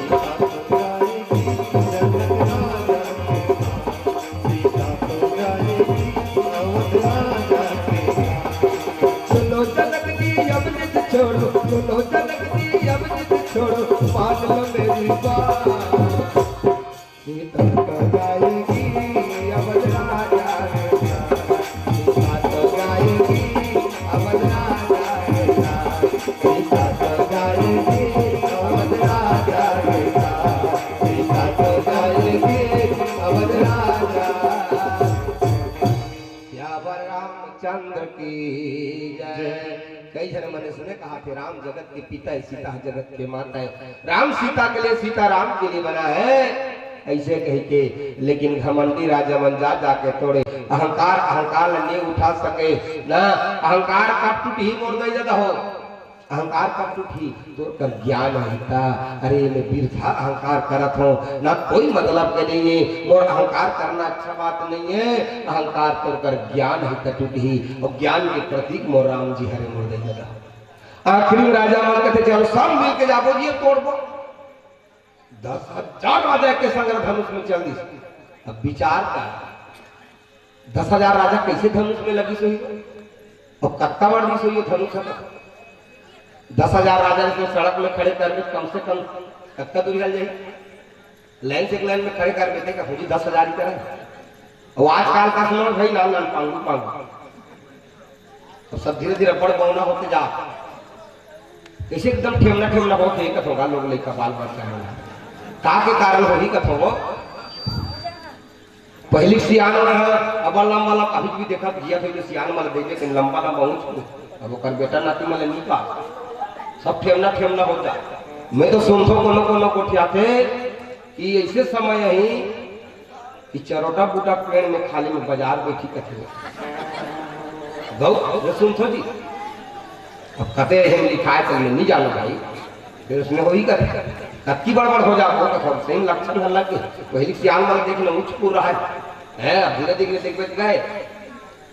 सीता तो जाएगी जनक राजा के साथ सीता तो जाएगी अवध राजा के साथ सुनो जनक जी अब जिद छोड़ो सुनो जनक जी अब जिद छोड़ो मान लो मेरी बात रामचंद्र की जय। कई जन मैंने सुने कहा थे राम जगत के पिता है, सीता जगत के माता है। राम सीता के लिए, सीता राम के लिए बना है, ऐसे कह के। लेकिन घमंडी राजा मंजा जाके तोड़े अहंकार, अहंकार नहीं उठा सके ना। अहंकार कब टूटी मोर गई जदा हो, अहंकार कब टूटी तो कर ज्ञान होता। अरे मैं बिरथा अहंकार करत हो ना, कोई मतलब के नहीं है। मोर अहंकार करना अच्छा बात नहीं है। अहंकार तो कर ज्ञान है टूटी, और ज्ञान के प्रतीक मोर राम जी हरे मोर गई जदा। आखिरी राजा मन कहते चलो सब मिल के जाबो जी तोड़ दो। 10,000 राजा के संग धनुष में चल दी। अब विचार का 10,000 राजा कैसे धनुष में लगी सोई, और कत्ता बार दी सोई धनुष। 10,000 राजा को सड़क में खड़े कर कम से कम कत्ता दूरी चल जाए, लाइन से लाइन में खड़े कर देते का 10,000 ही तरह। और आजकल का समय भाई ना ना पांगू पांगू, तो सब धीरे धीरे बड़ बौना होते जा, कैसे एकदम ठेमना ठेमना बहुत ही कथ होगा। लोग लेकर बाल बच्चा है का के कारण हो ही कथ हो। पहली सियान अब लंबा लंबा अभी भी देखा जिया थे सियान मल देखे कि लंबा लंबा ऊंच, अब ओकर बेटा नाती मल नहीं पा, सब ठेमना ठेमना हो जा। मैं तो सुनथो कोनो कोठियाते कि ऐसे समय ही कि चरोटा बूटा पेड़ में खाली में बाजार बैठी कथे गौ ये सुनथो जी। अब कते हम लिखाए तो नहीं जानो भाई, फिर उसने वही करे नक्की बड़बड़ हो जाओ तो सेम लक्षण हल्ला के पहली सियाल वाला देखना ऊंच पूर रहा है। अब धीरे धीरे देखते गए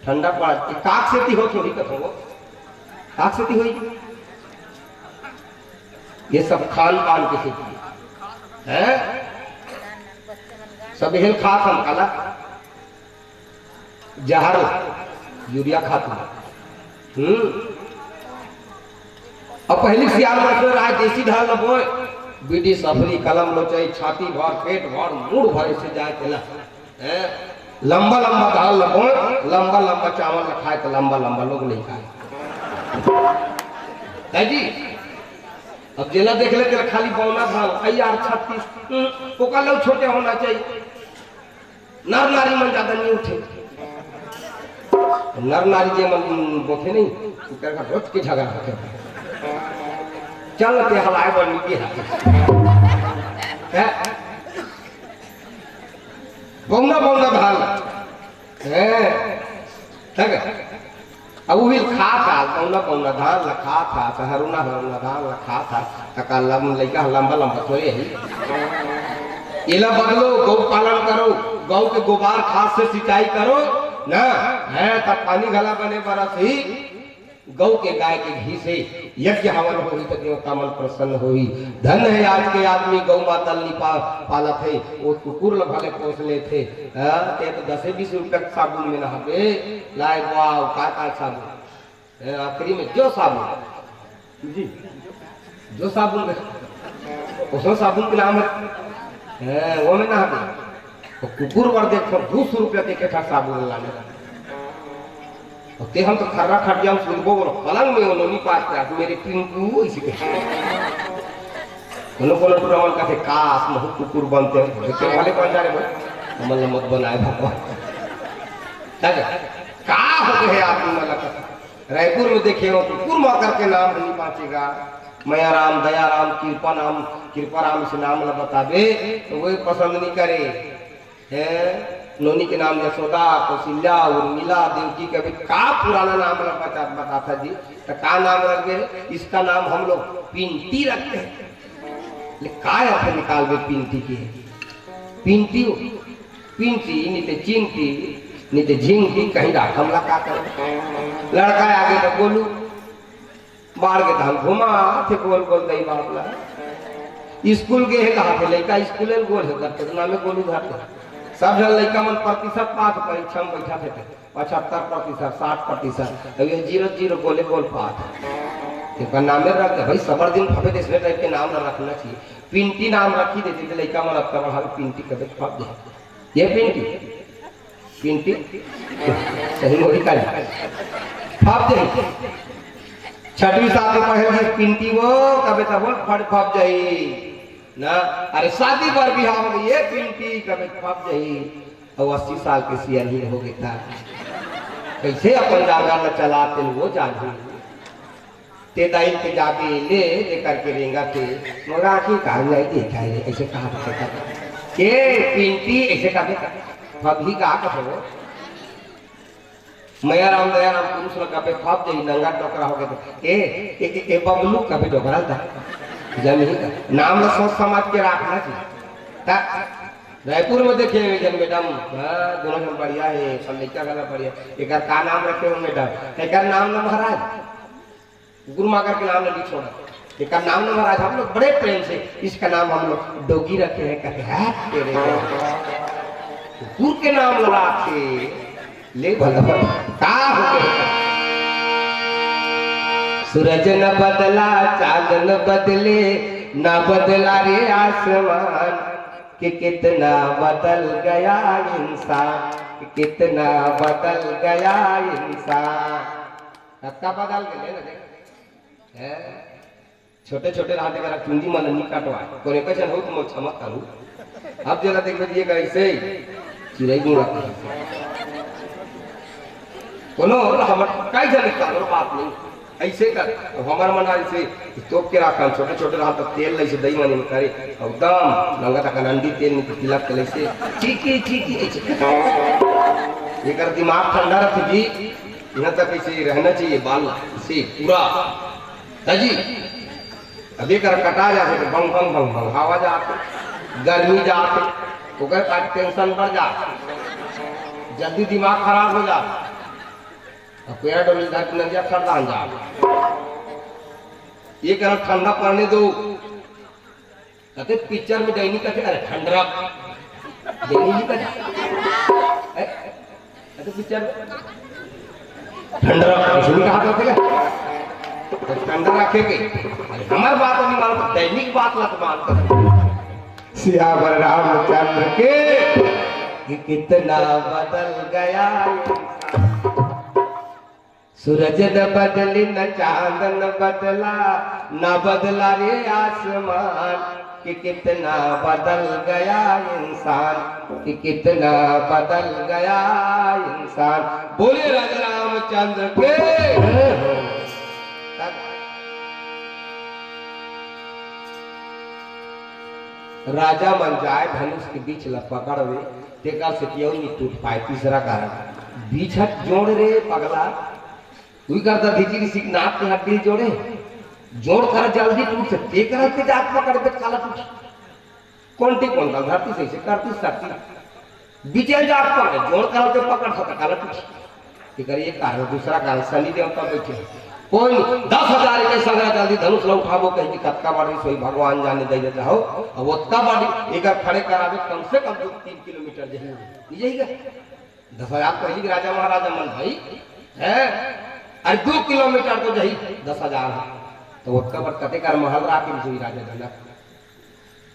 ठंडा पड़ा काक से हो थोड़ी कथो काक से हुई। ये सब खान पान के से है, सब हेल खात हम काला जहर यूरिया खात। अब पहली सियाल में राय देसी ढाल न बोए, बीडी सफरी कलम लोचाई छाती भर पेट भर मूड भर से जाए के ना लंबा लंबा दाल न बोए, लंबा लंबा चावल न खाए तो लंबा लंबा लोग नहीं खाए जी। अब जेला देख ले खाली बौना धान यार 36 पोका लोग छोटे होना चाहिए। नर नारी मन ज्यादा नहीं उठे, नर नारी जे मन बोथे नहीं कर रोज के झगड़ा होते चल के हवाए बन नीचे है बौना बौना धान है तक। अब वो भी खा था बौना बौना धान लखा था हरुना हरुना धान लखा था तका लड़का लंबा लंबा थोड़े ही इला बदलो। गौ पालन करो, गौ के गोबर खाद से सिंचाई करो ना है तब पानी घला बने बरस ही। गौ के गाय के घी से यज्ञ हवन होई तो देवता मन प्रसन्न होई। धन है आज के आदमी गौ माता पाला थे, वो कुकुर भले पोस ले थे। ते तो 10-20 रुपये साबुन में नहावे लाए वाह का साबुन आखिरी में जो साबुन जी जो साबुन उसमें साबुन के नाम है वो में नहावे। तो कुकुर वर देखो 200 रुपया के था साबुन लाने ते हम तो खर्रा खटिया सुनबो पलंग में उन्होंने पास मेरे पिंकू इसी के कोनो प्रमाण का थे काश महु कुकुर बनते देखे वाले कौन जा रहे हमल मत बनाए भगवान का हो गए आप मतलब रायपुर में देखे हो कुकुर माकर के नाम नहीं पाचेगा। मया राम दया राम कृपा राम से नाम न बतावे तो वही पसंद नहीं करे है। नोनी के नाम यशोदा कौशल्या उर्मिला देवकी का भी का पुराना नाम बता था जी, तो का नाम रख गए। इसका नाम हम लोग पिंटी रखते हैं। का अर्थ निकाल गए पिंटी की पिंटी पिंटी नीचे चिंटी नीचे झिंगटी कहीं हमला का कर लड़का आगे तो बोलू बाढ़ के हम घुमा थे गोल गोल दही बाबला स्कूल गए है कहा थे लड़का स्कूल गोल है करते नामे गोलू घाटे सब जन लड़का मन प्रतिशत पास परीक्षा में बैठा थे 75%, 60%। ये 0-0 गोले गोल पास नामे रख दे भाई सबर दिन फपे देश टाइप के नाम न रखना चाहिए। पिंटी नाम रखी देती थे लड़का मन अब बढ़ा पिंटी कभी फाप दे ये पिंटी पिंटी सही वही का फाप दे 6वीं साल में पढ़े पिंटी वो कभी तब फट फाप जाई ना। अरे शादी पर भी हो गई ये पिंटी कभी फाप जाई और 80 साल के सियार ही हो गया था कैसे अपन जागा न चलाते वो जाने ते दाई के जाके ले करके रेंगा थे मोरा की कहानी आई देखा है ऐसे कहा के पिंटी ऐसे कहा अभी कहा कहो मैया राम दया राम पुरुष लोग कभी फाप जाई नंगा टोकरा हो गए ए बबलू कभी डोकरा था जमीन का नाम सोच समाज के रखना चाहिए रायपुर में देखे जन मैडम दोनों जन बढ़िया है सब लड़का गला बढ़िया एक का नाम रखे हो मैडम एक नाम न महाराज गुरु मागर के नाम नहीं छोड़ा एक नाम न महाराज हम लोग बड़े प्रेम से इसका नाम हम लोग डोगी रखे हैं कहते हैं तेरे गुरु के नाम लगा के ले भला का हो गया सूरज न बदला चांद न बदले न बदला रे आसमान कि कितना बदल गया इंसान कि कितना बदल गया इंसान कत्ता बदल गए ना देख छोटे छोटे रात का चुंदी मन नहीं काटवा कोने कैसे हो तुम क्षमा करू अब जरा देख लीजिए कैसे चिड़ै नहीं रखते कोनो हम कई जन का बात नहीं ऐसे कर हमार मन ऐसे तोप के रखा छोटे छोटे रहा तो तेल लैसे दही मनी में करे एकदम लंगा तक अंडी तेल नहीं तिलक के लैसे चीकी चीकी ऐसे ये कर दिमाग ठंडा रख जी यहाँ तक ऐसे रहना चाहिए बाल से पूरा जी अभी कर कटा जाते तो बंग बंग बंग बंग हवा जाते गर्मी जाते ओकर का टेंशन बढ़ जाते जल्दी दिमाग खराब हो जाता पेड़ डोल नदिया ठंडा जा ये कह ठंडा पड़ने दो कहते पिक्चर में दैनी कहते अरे ठंडा दैनी कहते पिक्चर ठंडा ऐसे नहीं कहा करते तो ठंडा रखेंगे हमारी बात अभी मान दैनिक बात लत मान सियावर रामचंद्र के कि कितना बदल गया सूरज न बदली न चांद न बदला न बदला रे आसमान कि कितना बदल गया इंसान कि कितना बदल गया इंसान बोले राजा रामचंद्र के राजा मन जाए धनुष के बीच पकड़ वे टेका से क्यों नहीं टूट पाए तीसरा कारण बीच हट जोड़ रे पगला तू करता धीजी सिख नाप के हड्डी जोड़े जोड़ कर जल्दी टूट सकते करते जात पकड़ के काला टूट कौन का धरती से करती सकती बीचे जात पकड़ जोड़ कर के पकड़ सकता काला टूट ये करिए कारण दूसरा कारण शनि देवता बैठे कोई 10,000 के संग्रह जल्दी धनुष लो उठावो कहीं कत्का बाड़ी सोई भगवान जाने दे देता हो अब ओत्ता बाड़ी एक खड़े करावे कम से कम 3 किलोमीटर जही यही 10,000 कही राजा महाराजा मन भाई है अरे 2 किलोमीटर तो जही 10,000 है तो वो कबर कते कर महल राखी जोई राजा जनक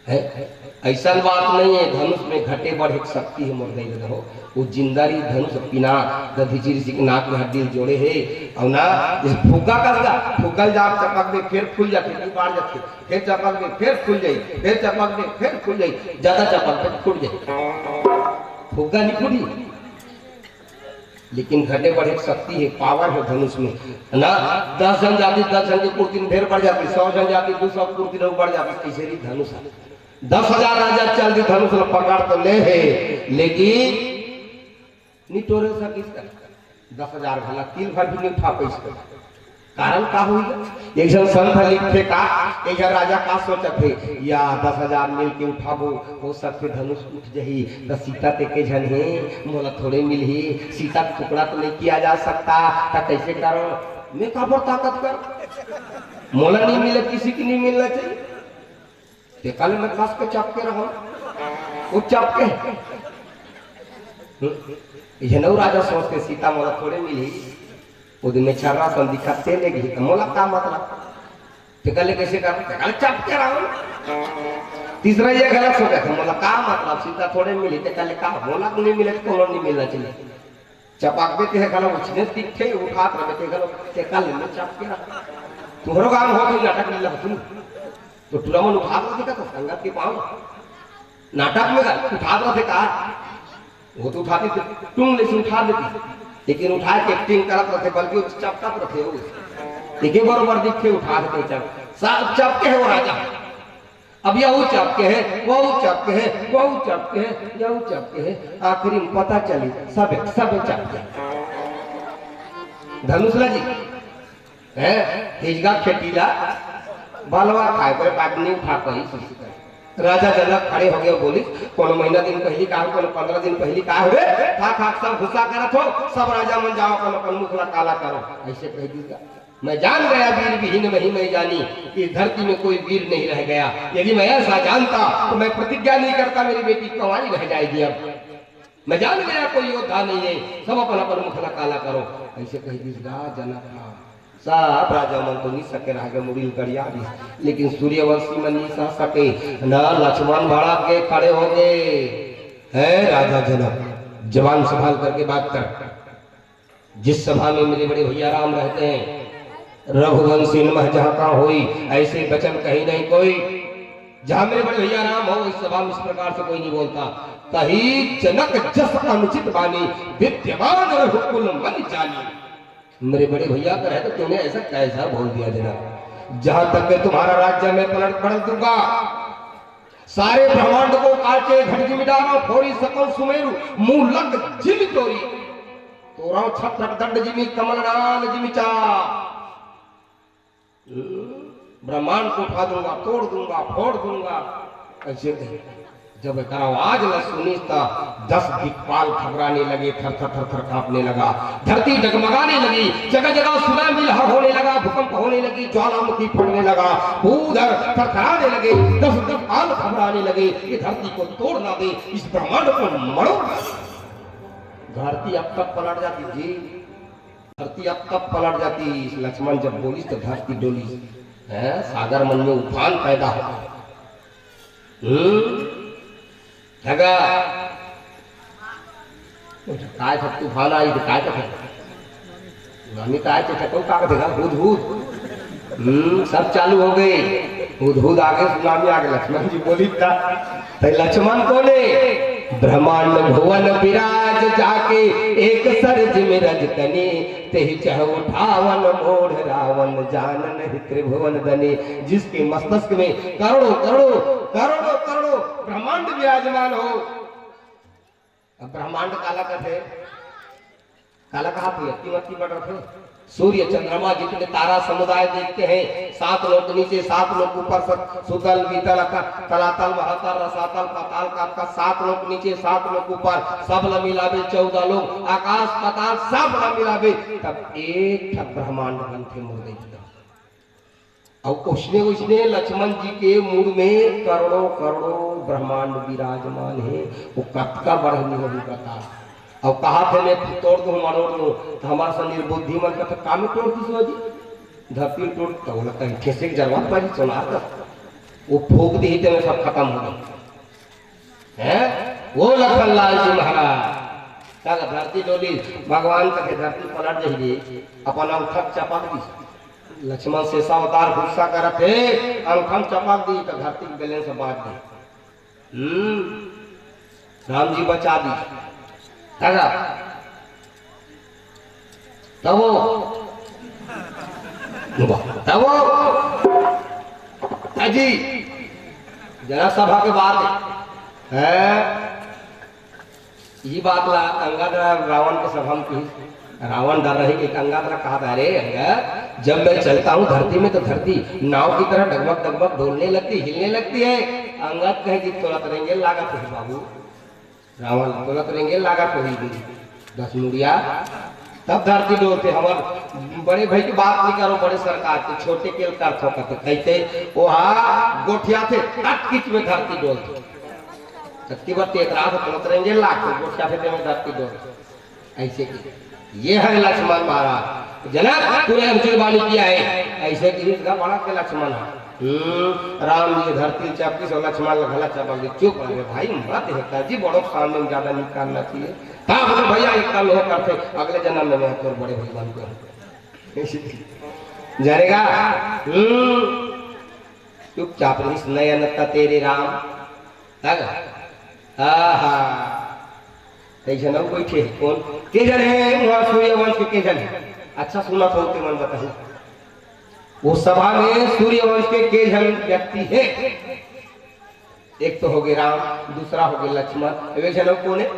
है ऐसा बात नहीं है धनुष में घटे बढ़े एक शक्ति है मोर गई रहो वो जिंदारी धनुष पिना दधीची ऋषि के नाक में हड्डी जोड़े है और ना जैसे फुग्गा कसगा फुग्गल जा चपक दे फिर खुल जाते फिर बाढ़ जाते फिर चपक दे फिर खुल जाई फिर चपक दे फिर खुल जाई ज्यादा चपक दे फूट जाए फुग्गा नहीं फूटी लेकिन घटे बढ़े शक्ति है पावर है धनुष में ना 10 जन जाती 10 जन की कुर्ती में ढेर बढ़ जाती 100 जन जाती 200 कुर्ती में बढ़ जाती कैसे भी धनुष 10,000 राजा चल दी धनुष पकड़ तो ले है लेकिन नहीं तोड़े सकिस 10,000 भला तिल भर भी नहीं उठा पैसे कारण का हुई एक जन संत लिखे का एक जन राजा का सोचत है या 10,000 मिल के उठाबो हो सकते धनुष उठ जही तो सीता ते के जन है मोला थोड़े मिल ही सीता का टुकड़ा तो नहीं किया जा सकता तो कैसे करो मैं काबर ताकत कर मोला नहीं मिले किसी की नहीं मिलना चाहिए ते कल मैं कस के चप के रहो वो चप के ये नौ राजा सोचते सीता मोला थोड़े मिली वो दिन में छर्रा सन दिखाते लेगी तो मोला का मतलब टिकले कैसे कर टिकले चप के रहो तीसरा ये गलत हो गया था मोला का मतलब सीता थोड़े मिली टिकले का मोला नहीं मिले तो नहीं मिलना चाहिए चपाक देते हैं गलो उछने दिखे उठा कर देते गलो टिकले में चप के रख तुम्हारा काम हो गया नाटक मिला सुन तो टुरामन उठा कर देखा तो संगत के पांव नाटक में उठा कर देखा वो तो उठाती तुम ले उठा देती लेकिन उठा के एक्टिंग करत रहे, बल्कि चपकत रखे हो देखिए बरोबर दिखे उठा के चपके है वो राजा। अब यह चपके है, वो चपके है, वो चपके है, यह चपके है, आखिरी में पता चली सब चपके। धनुषला जी है तेजगा खेतीला बालवा खाए पर पागनी उठा कर राजा जनक खड़े हो गए, बोली कोनो महीना दिन पहली का कोनो 15 दिन पहली का हुए खा सब गुस्सा करत हो, सब राजा मन जाओ अपन मुखला काला करो, ऐसे कह दीजिएगा। मैं जान गया वीर विहीन वही मैं जानी, इस धरती में कोई वीर नहीं रह गया। यदि मैं ऐसा जानता तो मैं प्रतिज्ञा नहीं करता मेरी बेटी कंवारी रह जाएगी। अब मैं जान गया कोई योद्धा नहीं है, सब अपन मुखला काला करो, ऐसे कह दीजिएगा। जनक सब राजा मन तो नहीं सके रह गए मुड़ी गरिया भी, लेकिन सूर्यवंशी मन नहीं सह सके न लक्ष्मण भाड़ा के खड़े हो गए। है राजा जनक जवान संभाल करके बात कर, जिस सभा में मेरे बड़े भैया राम रहते हैं, रघुवंशी नमः जहाँ का होई, ऐसे वचन कहीं नहीं कोई। जहाँ मेरे बड़े भैया राम हो इस सभा में इस प्रकार से कोई नहीं बोलता। कहीं जनक जस अनुचित बानी, विद्यमान रघुकुल मन जानी। मेरे बड़े भैया का है तो तूने ऐसा कैसा बोल दिया जनक? जहां तक मैं तुम्हारा राज्य में पलट दूंगा, सारे ब्रह्मांड को काटे घट जिमिडारा फोड़ी सकल सुमेरु मुंह लग जिमि तोरी तोरा छत्र दंड जिमि कमल नाल जिमिचा। ब्रह्मांड को उठा दूंगा, तोड़ दूंगा, फोड़ दूंगा, ऐसे जब एक आवाज न सुनी था 10 दिक्पाल घबराने लगे, थर थर कांपने लगा, धरती डगमगाने लगी, जगह जगह सुनामी लहर होने लगा, भूकंप होने लगी, ज्वालामुखी फटने लगा, भूधर थरथराने लगे, 10 दिक्पाल घबराने लगे कि धरती को तोड़ ना दे, इस ब्रह्मांड को मरो। धरती अब तक पलट जाती जी, धरती अब तक पलट जाती। लक्ष्मण जब बोली तो धरती डोली, है सागर मन में उफान पैदा हो। काय तूफान आई तो काय नामी काय ठको का देगा हुद सब चालू हो गए, हुद आगे सुनामी आगे। लक्ष्मण जी बोली था तो लक्ष्मण बोले ब्रह्मांड भुवन विराज जाके एक सरज में रज तने, तेहि चह उठावन मोढ़ रावण जानन ही त्रिभुवन धने। जिसके मस्तिष्क में करोड़ों करोड़ों करोड़ों करोड़ों ब्रह्मांड विराजमान हो। अब ब्रह्मांड काला कहते, काला कहा थे बढ़ रहे सूर्य चंद्रमा जितने तारा समुदाय देखते हैं, 7 लोक नीचे 7 लोक ऊपर, सुतल बीतल तलातल महातल रसातल पाताल का 7 लोक नीचे 7 लोक ऊपर, सब ल मिलावे 14 लोक, आकाश पाताल सब ल मिलावे, तब एक ब्रह्मांड बनते मुर्दे। और उसने लक्ष्मण जी के मूड में करोड़ों करोड़ों ब्रह्मांड विराजमान है। वो कब का बढ़नी होगी बता। और कहा थे मैं तोड़ दूं मरोड़ दूं, तो हमारा सा निर्बुद्धि मन का तो काम तोड़ दी सो जी, धरती तोड़ तो बोला कहीं ठेसे की जरूरत पड़ी सुना था, वो फूक दी तो सब खत्म हो गई है। वो लखन लाल जी महाराज धरती डोली, भगवान का धरती पलट जाइए, अपन अंगठक चपक दी। लक्ष्मण से अवतार गुस्सा करते अंगठम चपक दी तो धरती के गले से बांट दी। राम जी बचा दी। तब जी जरा सभा के बाद है ये बात ला अंगद रावण के सभा में रावण डर रही कि अंगद ने कहा, अरे अंगद जब मैं चलता हूँ धरती में तो धरती नाव की तरह डगमग डगमग डोलने लगती, हिलने लगती है। अंगद कहे कि थोड़ा तरेंगे लागत है बाबू, रावण थोड़ा तरेंगे लागत होगी 10 मुड़िया, तब धरती डोलते। हमारे बड़े भाई की बात नहीं करो, बड़े सरकार के छोटे के करते कहते वहाँ गोठिया थे कट किच में धरती डोलते, एक रात तरेंगे लाख गोठिया थे में धरती डोलते। ऐसे की ये है लक्ष्मण महाराज। जनक तूने हमसे वाणी किया है, ऐसे की बड़ा के लक्ष्मण है। राम जी धरती चपकी से लक्ष्मण गला चपक दी। चुप रहे भाई मत है जी, बड़ो सामने में ज्यादा निकालना चाहिए। हाँ बोले भैया एक कल हो करते, अगले जन्म में मैं तो बड़े भाई बन को जाएगा। चुपचाप नयन तेरे राम। ऐसे न बैठे कौन के जन है वहाँ सूर्यवंश के जन है अच्छा सुना तो होते मन बताओ वो सभा में सूर्यवंश के जन व्यक्ति है एक तो हो गए राम दूसरा हो गए लक्ष्मण वे जन कौन है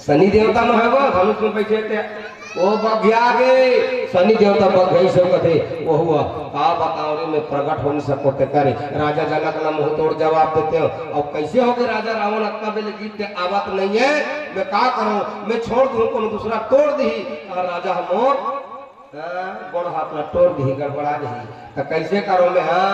शनि देवता में है वो धनुष में बैठे थे वो बघिया गए शनि देवता बघ सब कथे वो हुआ का बताओ रे मैं प्रकट हो नहीं सको ते करे राजा जनक ना मुंह तोड़ जवाब देते हो अब कैसे हो गए राजा रावण अक्का बेले जीत आवत नहीं है मैं का करूं मैं छोड़ दूं को दूसरा तोड़ दी अगर राजा मोर बड़ हाथ में तोड़ दी गड़बड़ा दी तो कैसे करो मैं हाँ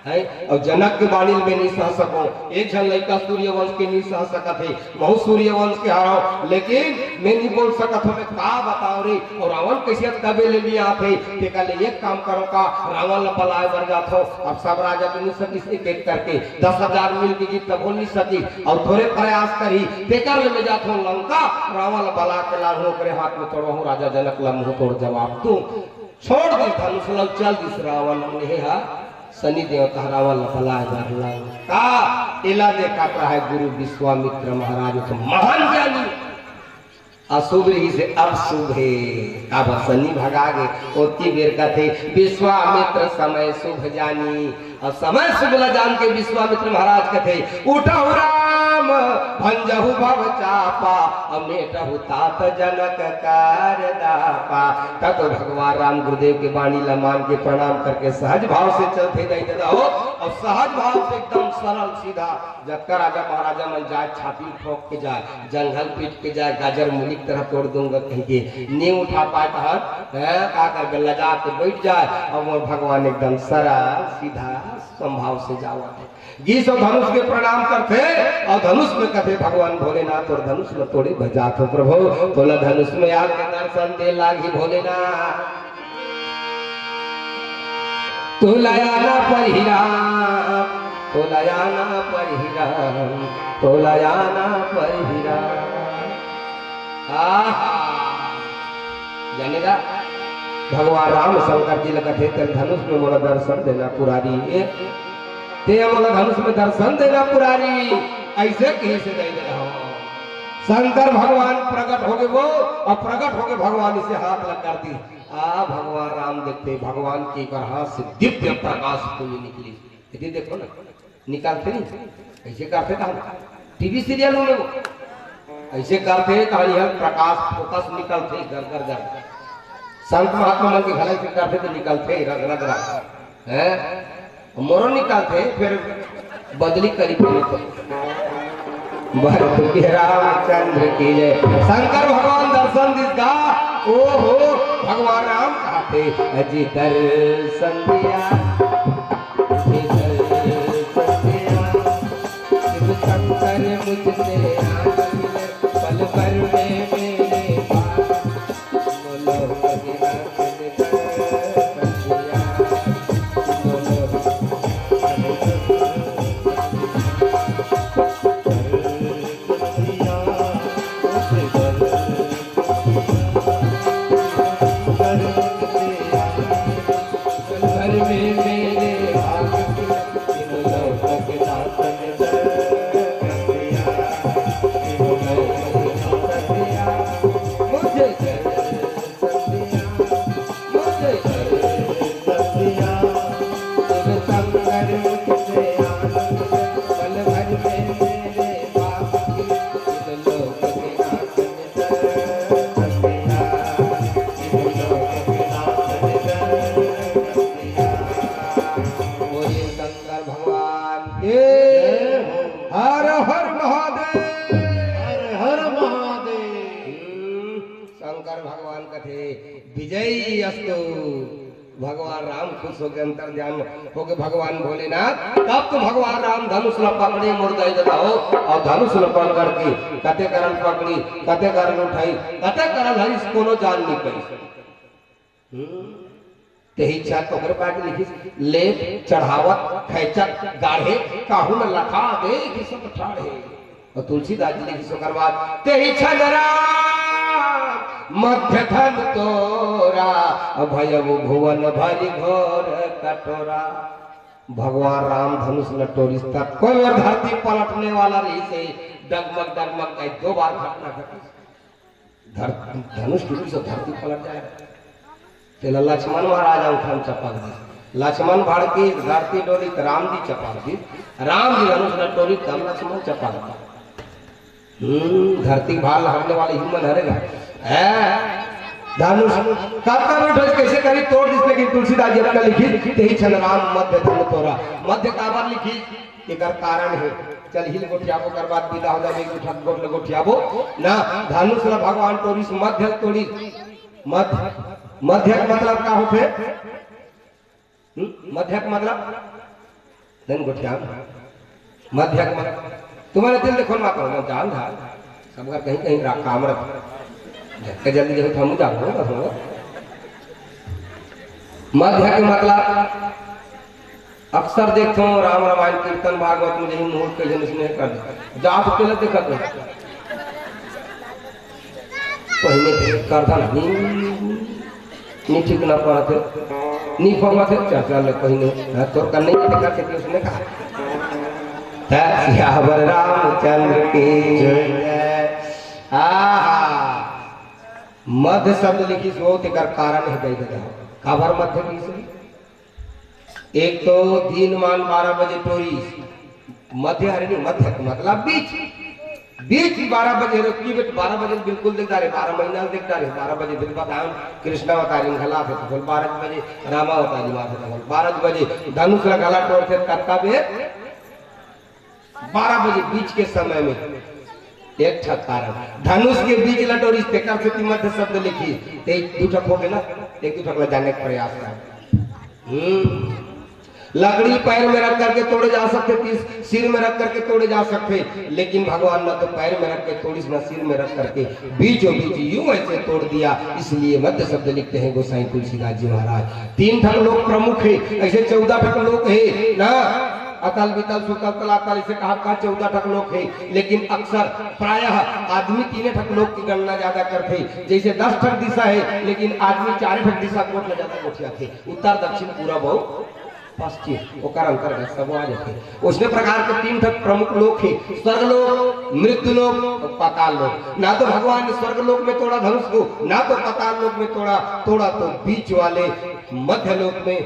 है और जनक के बाणी में नहीं सह सको एक जन लड़का सूर्यवंश के नहीं सह सका थे बहुत सूर्यवंश के हारो लेकिन मैं नहीं बोल सकत हूं मैं का बताओ रे और रावण कैसे कबे ले लिया थे ते कल एक काम करो का रावण ल पलाए बर जात हो अब सब राजा के नहीं सकी एक एक करके 10,000 मिल के जीत तब नहीं सकी और थोड़े प्रयास करी ते कर ले जात हो लंका रावण बला के लाहो करे हाथ में तोड़ो राजा जनक ल मुंह तोड़ जवाब तू छोड़ दे धनुष ल चल दिस रावण ने हा शनि देवता रावण फलाए का इला देखा है गुरु विश्वामित्र महाराज तो महान ज्ञानी अशुभ ही से अशुभ है अब शनि भगा गए ओती बेर का थे विश्वामित्र समय शुभ जानी और समय शुभ ल जान के विश्वामित्र महाराज के थे उठहु राम भंजहु भव चापा अमेटहु तात जनक कार्य दापा तब भगवान राम गुरुदेव के वाणी ला मान के प्रणाम करके सहज भाव से चलते जाते हो और सहज भाव से एकदम सरल सीधा जब राजा महाराजा मन जाए छाती ठोक के जाए जंगल पीट के जाए गाजर मूली की तरह तोड़ दूंगा कहीं के नहीं उठा पाता है का कर लगा के बैठ जाए और भगवान एकदम सरल सीधा संभाव से जावा गीस और धनुष के प्रणाम करते और धनुष में कथे भगवान भोलेनाथ और धनुष में तोड़े भजात हो प्रभु तोला धनुष में आके दर्शन दे लागी भोलेनाथ तोलायाना पर हीरा तोलायाना पर हीरा तोलायाना पर हीरा जानेगा भगवान राम शंकर जी लगा थे धनुष में मोला दर्शन देना पुरारी ते मोला धनुष में दर्शन देना पुरारी ऐसे कहीं से दे रहा शंकर भगवान प्रकट हो गए वो और प्रकट हो गए भगवान इसे हाथ लग कर दी भगवान राम देखते भगवान के हाथ से दिव्य प्रकाश पुंज निकली यदि देखो ना निकालते नहीं ऐसे करते था टीवी सीरियल में ऐसे करते कहानी प्रकाश फोकस निकलते घर घर घर संत महात्मा मन के घड़े से करते तो निकलते रग रग रग है मोरो निकालते फिर बदली करी रामचंद्र की जय शंकर भगवान दर्शन दिखा ओ हो भगवान राम कहते अजी दर्शन दिया शंकर मुझसे पल भर में मेरे विजयी अस्तु भगवान राम खुश हो गए अंतर ध्यान हो गए भगवान भोलेनाथ तब तो भगवान राम धनुष ल पकड़े मुड़ गए हो और धनुष ल पकड़ करके कते करन पकड़ी कते करन उठाई कते करन हरिस कोनो जान नहीं पाई तेही इच्छा तो कर पाके लिखी ले चढ़ावत खैचक गाढ़े काहू में लखा दे कि सब ठाड़े और तुलसीदास जी लिखी सोकर बात तेही इच्छा जरा मध्य धन तोरा भय भुवन भरी घोर कटोरा भगवान राम धनुष लटोरी कोई और धरती पलटने वाला नहीं से डगमग डगमग गए 2 बार घटना घटी धनुष टूटी से धरती पलट जाए तेला लक्ष्मण महाराज उठन चपक दी लक्ष्मण भाड़ की धरती डोली राम जी चपक दी राम जी धनुष न टोली तब लक्ष्मण चपक दी धरती भाल हरने वाले हिम्मत हरेगा धनुष कैसे करी तोड़ दिस लेकिन तुलसीदास जी ने लिखी तेही छन राम मध्य धनु तोरा मध्य काबर लिखी एकर कारण है चल हिल गोठियाबो कर बाद विदा हो जाबे उठक गोठ गोठियाबो ना धनुष ला भगवान तोरिस मध्य तोड़ी मध्य मध्य का मतलब का होते मध्य का मतलब धन गोठिया मध्य का मतलब तुम्हारे दिल देखो ना करो जान था सब कहीं कहीं काम रख झटके जल्दी जब हम जाओ मध्य के मतलब अक्सर देखते हो राम रामायण कीर्तन भागवत में यही मूल के जन इसने कर दिया जाप के लिए देखा तो पहले कर था नहीं ठीक ना पड़ा थे नहीं पड़ा थे चाचा ले पहले तो कर नहीं देखा थे उसने कहा सियावर रामचंद्र की जय मध्य शब्द लिखी सो तेकर कारण है गई देता खबर मध्य की से एक तो दिन मान 12 बजे टोरी मध्य हरे मध्य मतलब बीच बीच 12 बजे रुकी बेट 12 बजे बिल्कुल देखता रहे 12 महीना देखता रहे 12 बजे दिन बताया कृष्णा अवतारी गला थे तो 12 बजे रामा अवतारी बात है 12 बजे धनुष का गला तोड़ थे करता भी 12 बजे बीच के समय में एक ठक कारण धनुष के बीच लटोरी तेकर से मध्य शब्द लिखी एक दुठक हो गए ना एक दुठक ला जाने का प्रयास है लकड़ी पैर में रख करके तोड़े जा सकते थे सिर में रख करके तोड़े जा सकते लेकिन भगवान ने तो पैर में रख के तोड़ी ना सिर में रख करके बीचों बीच यूं ऐसे तोड़ दिया इसलिए मध्य शब्द लिखते हैं गोसाई तुलसीदास जी महाराज 3 ठक लोग प्रमुख है ऐसे 14 ठक लोग है ना अतल वितल सुतल तलातल इसे कहा का 14 ठक लोग है लेकिन अक्सर प्रायः आदमी 3 ठक लोग की गणना ज्यादा करते जैसे 10 ठक दिशा है लेकिन आदमी 4 ठक दिशा को ज्यादा गोठिया थे उत्तर दक्षिण पूरा बहुत पश्चिम ओकर अंतर्गत सब आ जाते उसने प्रकार के 3 ठक प्रमुख लोक है स्वर्गलोक मृत्युलोक और पाताल लोक ना तो भगवान ने स्वर्गलोक में तोड़ा धनुष को ना तो पाताल लोक में तोड़ा तो बीच वाले मध्य लोक में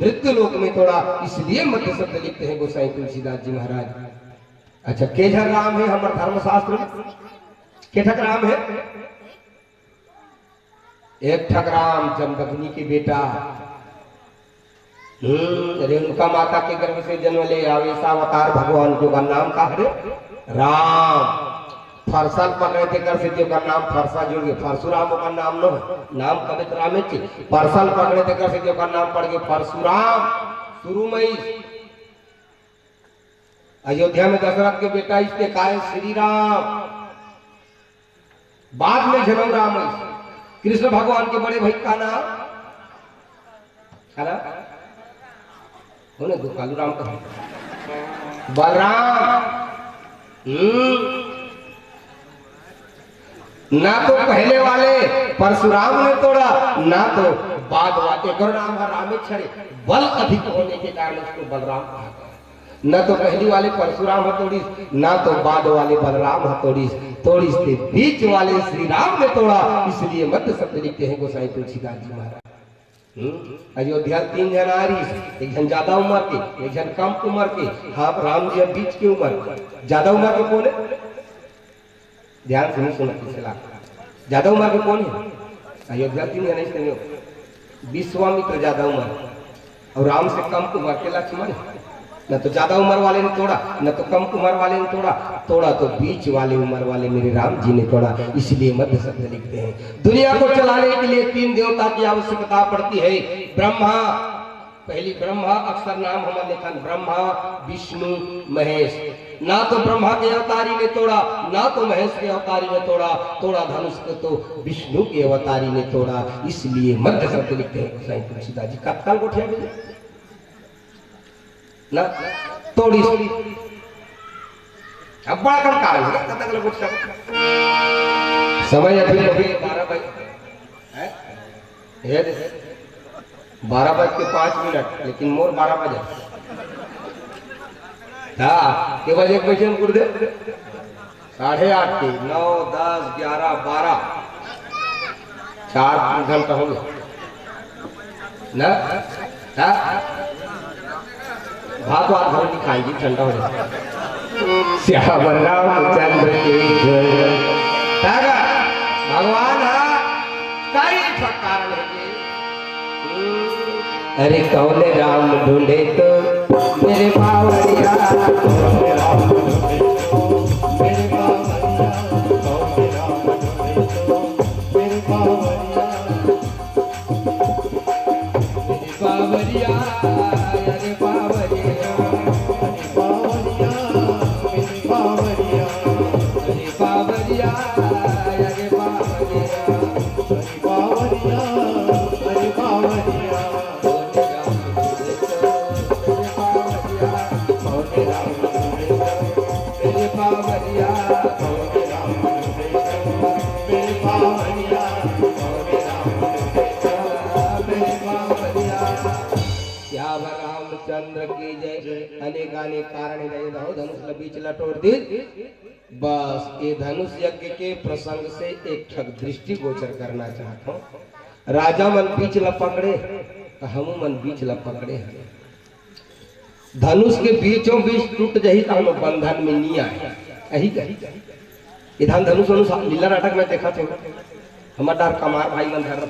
मृत्यु लोक में तोड़ा इसलिए मध्य शब्द लिखते हैं गोसाई तुलसीदास जी महाराज अच्छा केझर राम है हमारे धर्मशास्त्र के ठक राम है एक ठक राम जमदग्नि के बेटा रेणुका माता के गर्भ से जन्म ले आवेशा अवतार भगवान जो का नाम का है राम फरसल पकड़े थे कर से जो का नाम फरसा जुड़ गए परशुराम का नाम न नाम कवित रामे थे परसल पकड़े थे कर से जो का नाम पड़ गए परशुराम शुरू में अयोध्या में दशरथ के बेटा इसके काय श्री राम बाद में जन्म राम कृष्ण भगवान के बड़े भाई का नाम है ना कालू राम का बलराम ना तो पहले वाले परशुराम ने तोड़ा ना तो बाद वाले नाम रामेश्वरी बल अधिक होने के कारण उसको बलराम कहा गया न तो पहली वाले परशुराम हथौड़ी ना तो बाद वाले बलराम हथौड़ी तोड़ी से बीच वाले श्री राम ने तोड़ा इसलिए मध्य शब्द लिखते हैं गोसाई तुलसीदास जी महाराज अयोध्या 3 जन आ रही एक जन ज्यादा उम्र के एक जन कम उम्र के हाँ राम जी बीच की उम्र ज्यादा उम्र के कौन है ध्यान से नहीं सुना पिछला ज्यादा उम्र के कौन है अयोध्या 3 जन इसलिए विश्वामित्र ज्यादा उम्र और राम से कम उम्र के लक्ष्मण न तो ज्यादा उम्र वाले ने तोड़ा न तो कम उम्र वाले ने तोड़ा तो बीच वाले उम्र वाले मेरे राम जी ने तोड़ा इसलिए मध्य शब्द लिखते हैं दुनिया को चलाने के लिए 3 देवता की आवश्यकता पड़ती है ब्रह्मा पहली ब्रह्मा अक्षर नाम हमारे लेखन ब्रह्मा विष्णु महेश ना तो ब्रह्मा के अवतारी ने तोड़ा ना तो महेश के अवतारी ने तोड़ा धनुष को तो विष्णु के अवतारी ने तोड़ा इसलिए मध्य शब्द लिखते हैं गोसाई तुलसीदास जी कत्काल गोठिया ना तोड़ी अब बड़ा कम कारण है कतक लोग समय अभी 12 बजे 12 बज के 5 मिनट लेकिन मोर 12 बजे हाँ केवल 1 बजे हम गुरुदेव 8:30 की 9, 10, 11, 12 4 घंटा हो गया ना। भात वात घर नहीं खाएंगी, ठंडा हो जाएगा। श्याम रामचंद्र की जय। भगवान कई कारण है। अरे कौन राम ढूंढे तो मेरे बावरिया, कौन राम ढूंढे तो मेरे बावरिया, कौन राम ढूंढे तो मेरे बावरिया, मेरे बावरिया, अरे बावरिया, अरे बावरिया, मेरे बावरिया, अरे बावरिया, अरे बावरिया, अरे बावरिया, अरे बावरिया। रामचंद्र की जय। अनेक अनेक कारण धनुष बीच लटोर दी। बस ये धनुष यज्ञ के प्रसंग से एक ठग दृष्टि गोचर करना चाहता हूँ। राजा मन बीच ल पकड़े, हम मन बीच ल पकड़े। धनुष के बीचों बीच टूट जही तो हम बंधन में नहीं आए। यही कही इधर धनुष अनुसार लीला नाटक में देखा थे हमारा कमार भाई मन धर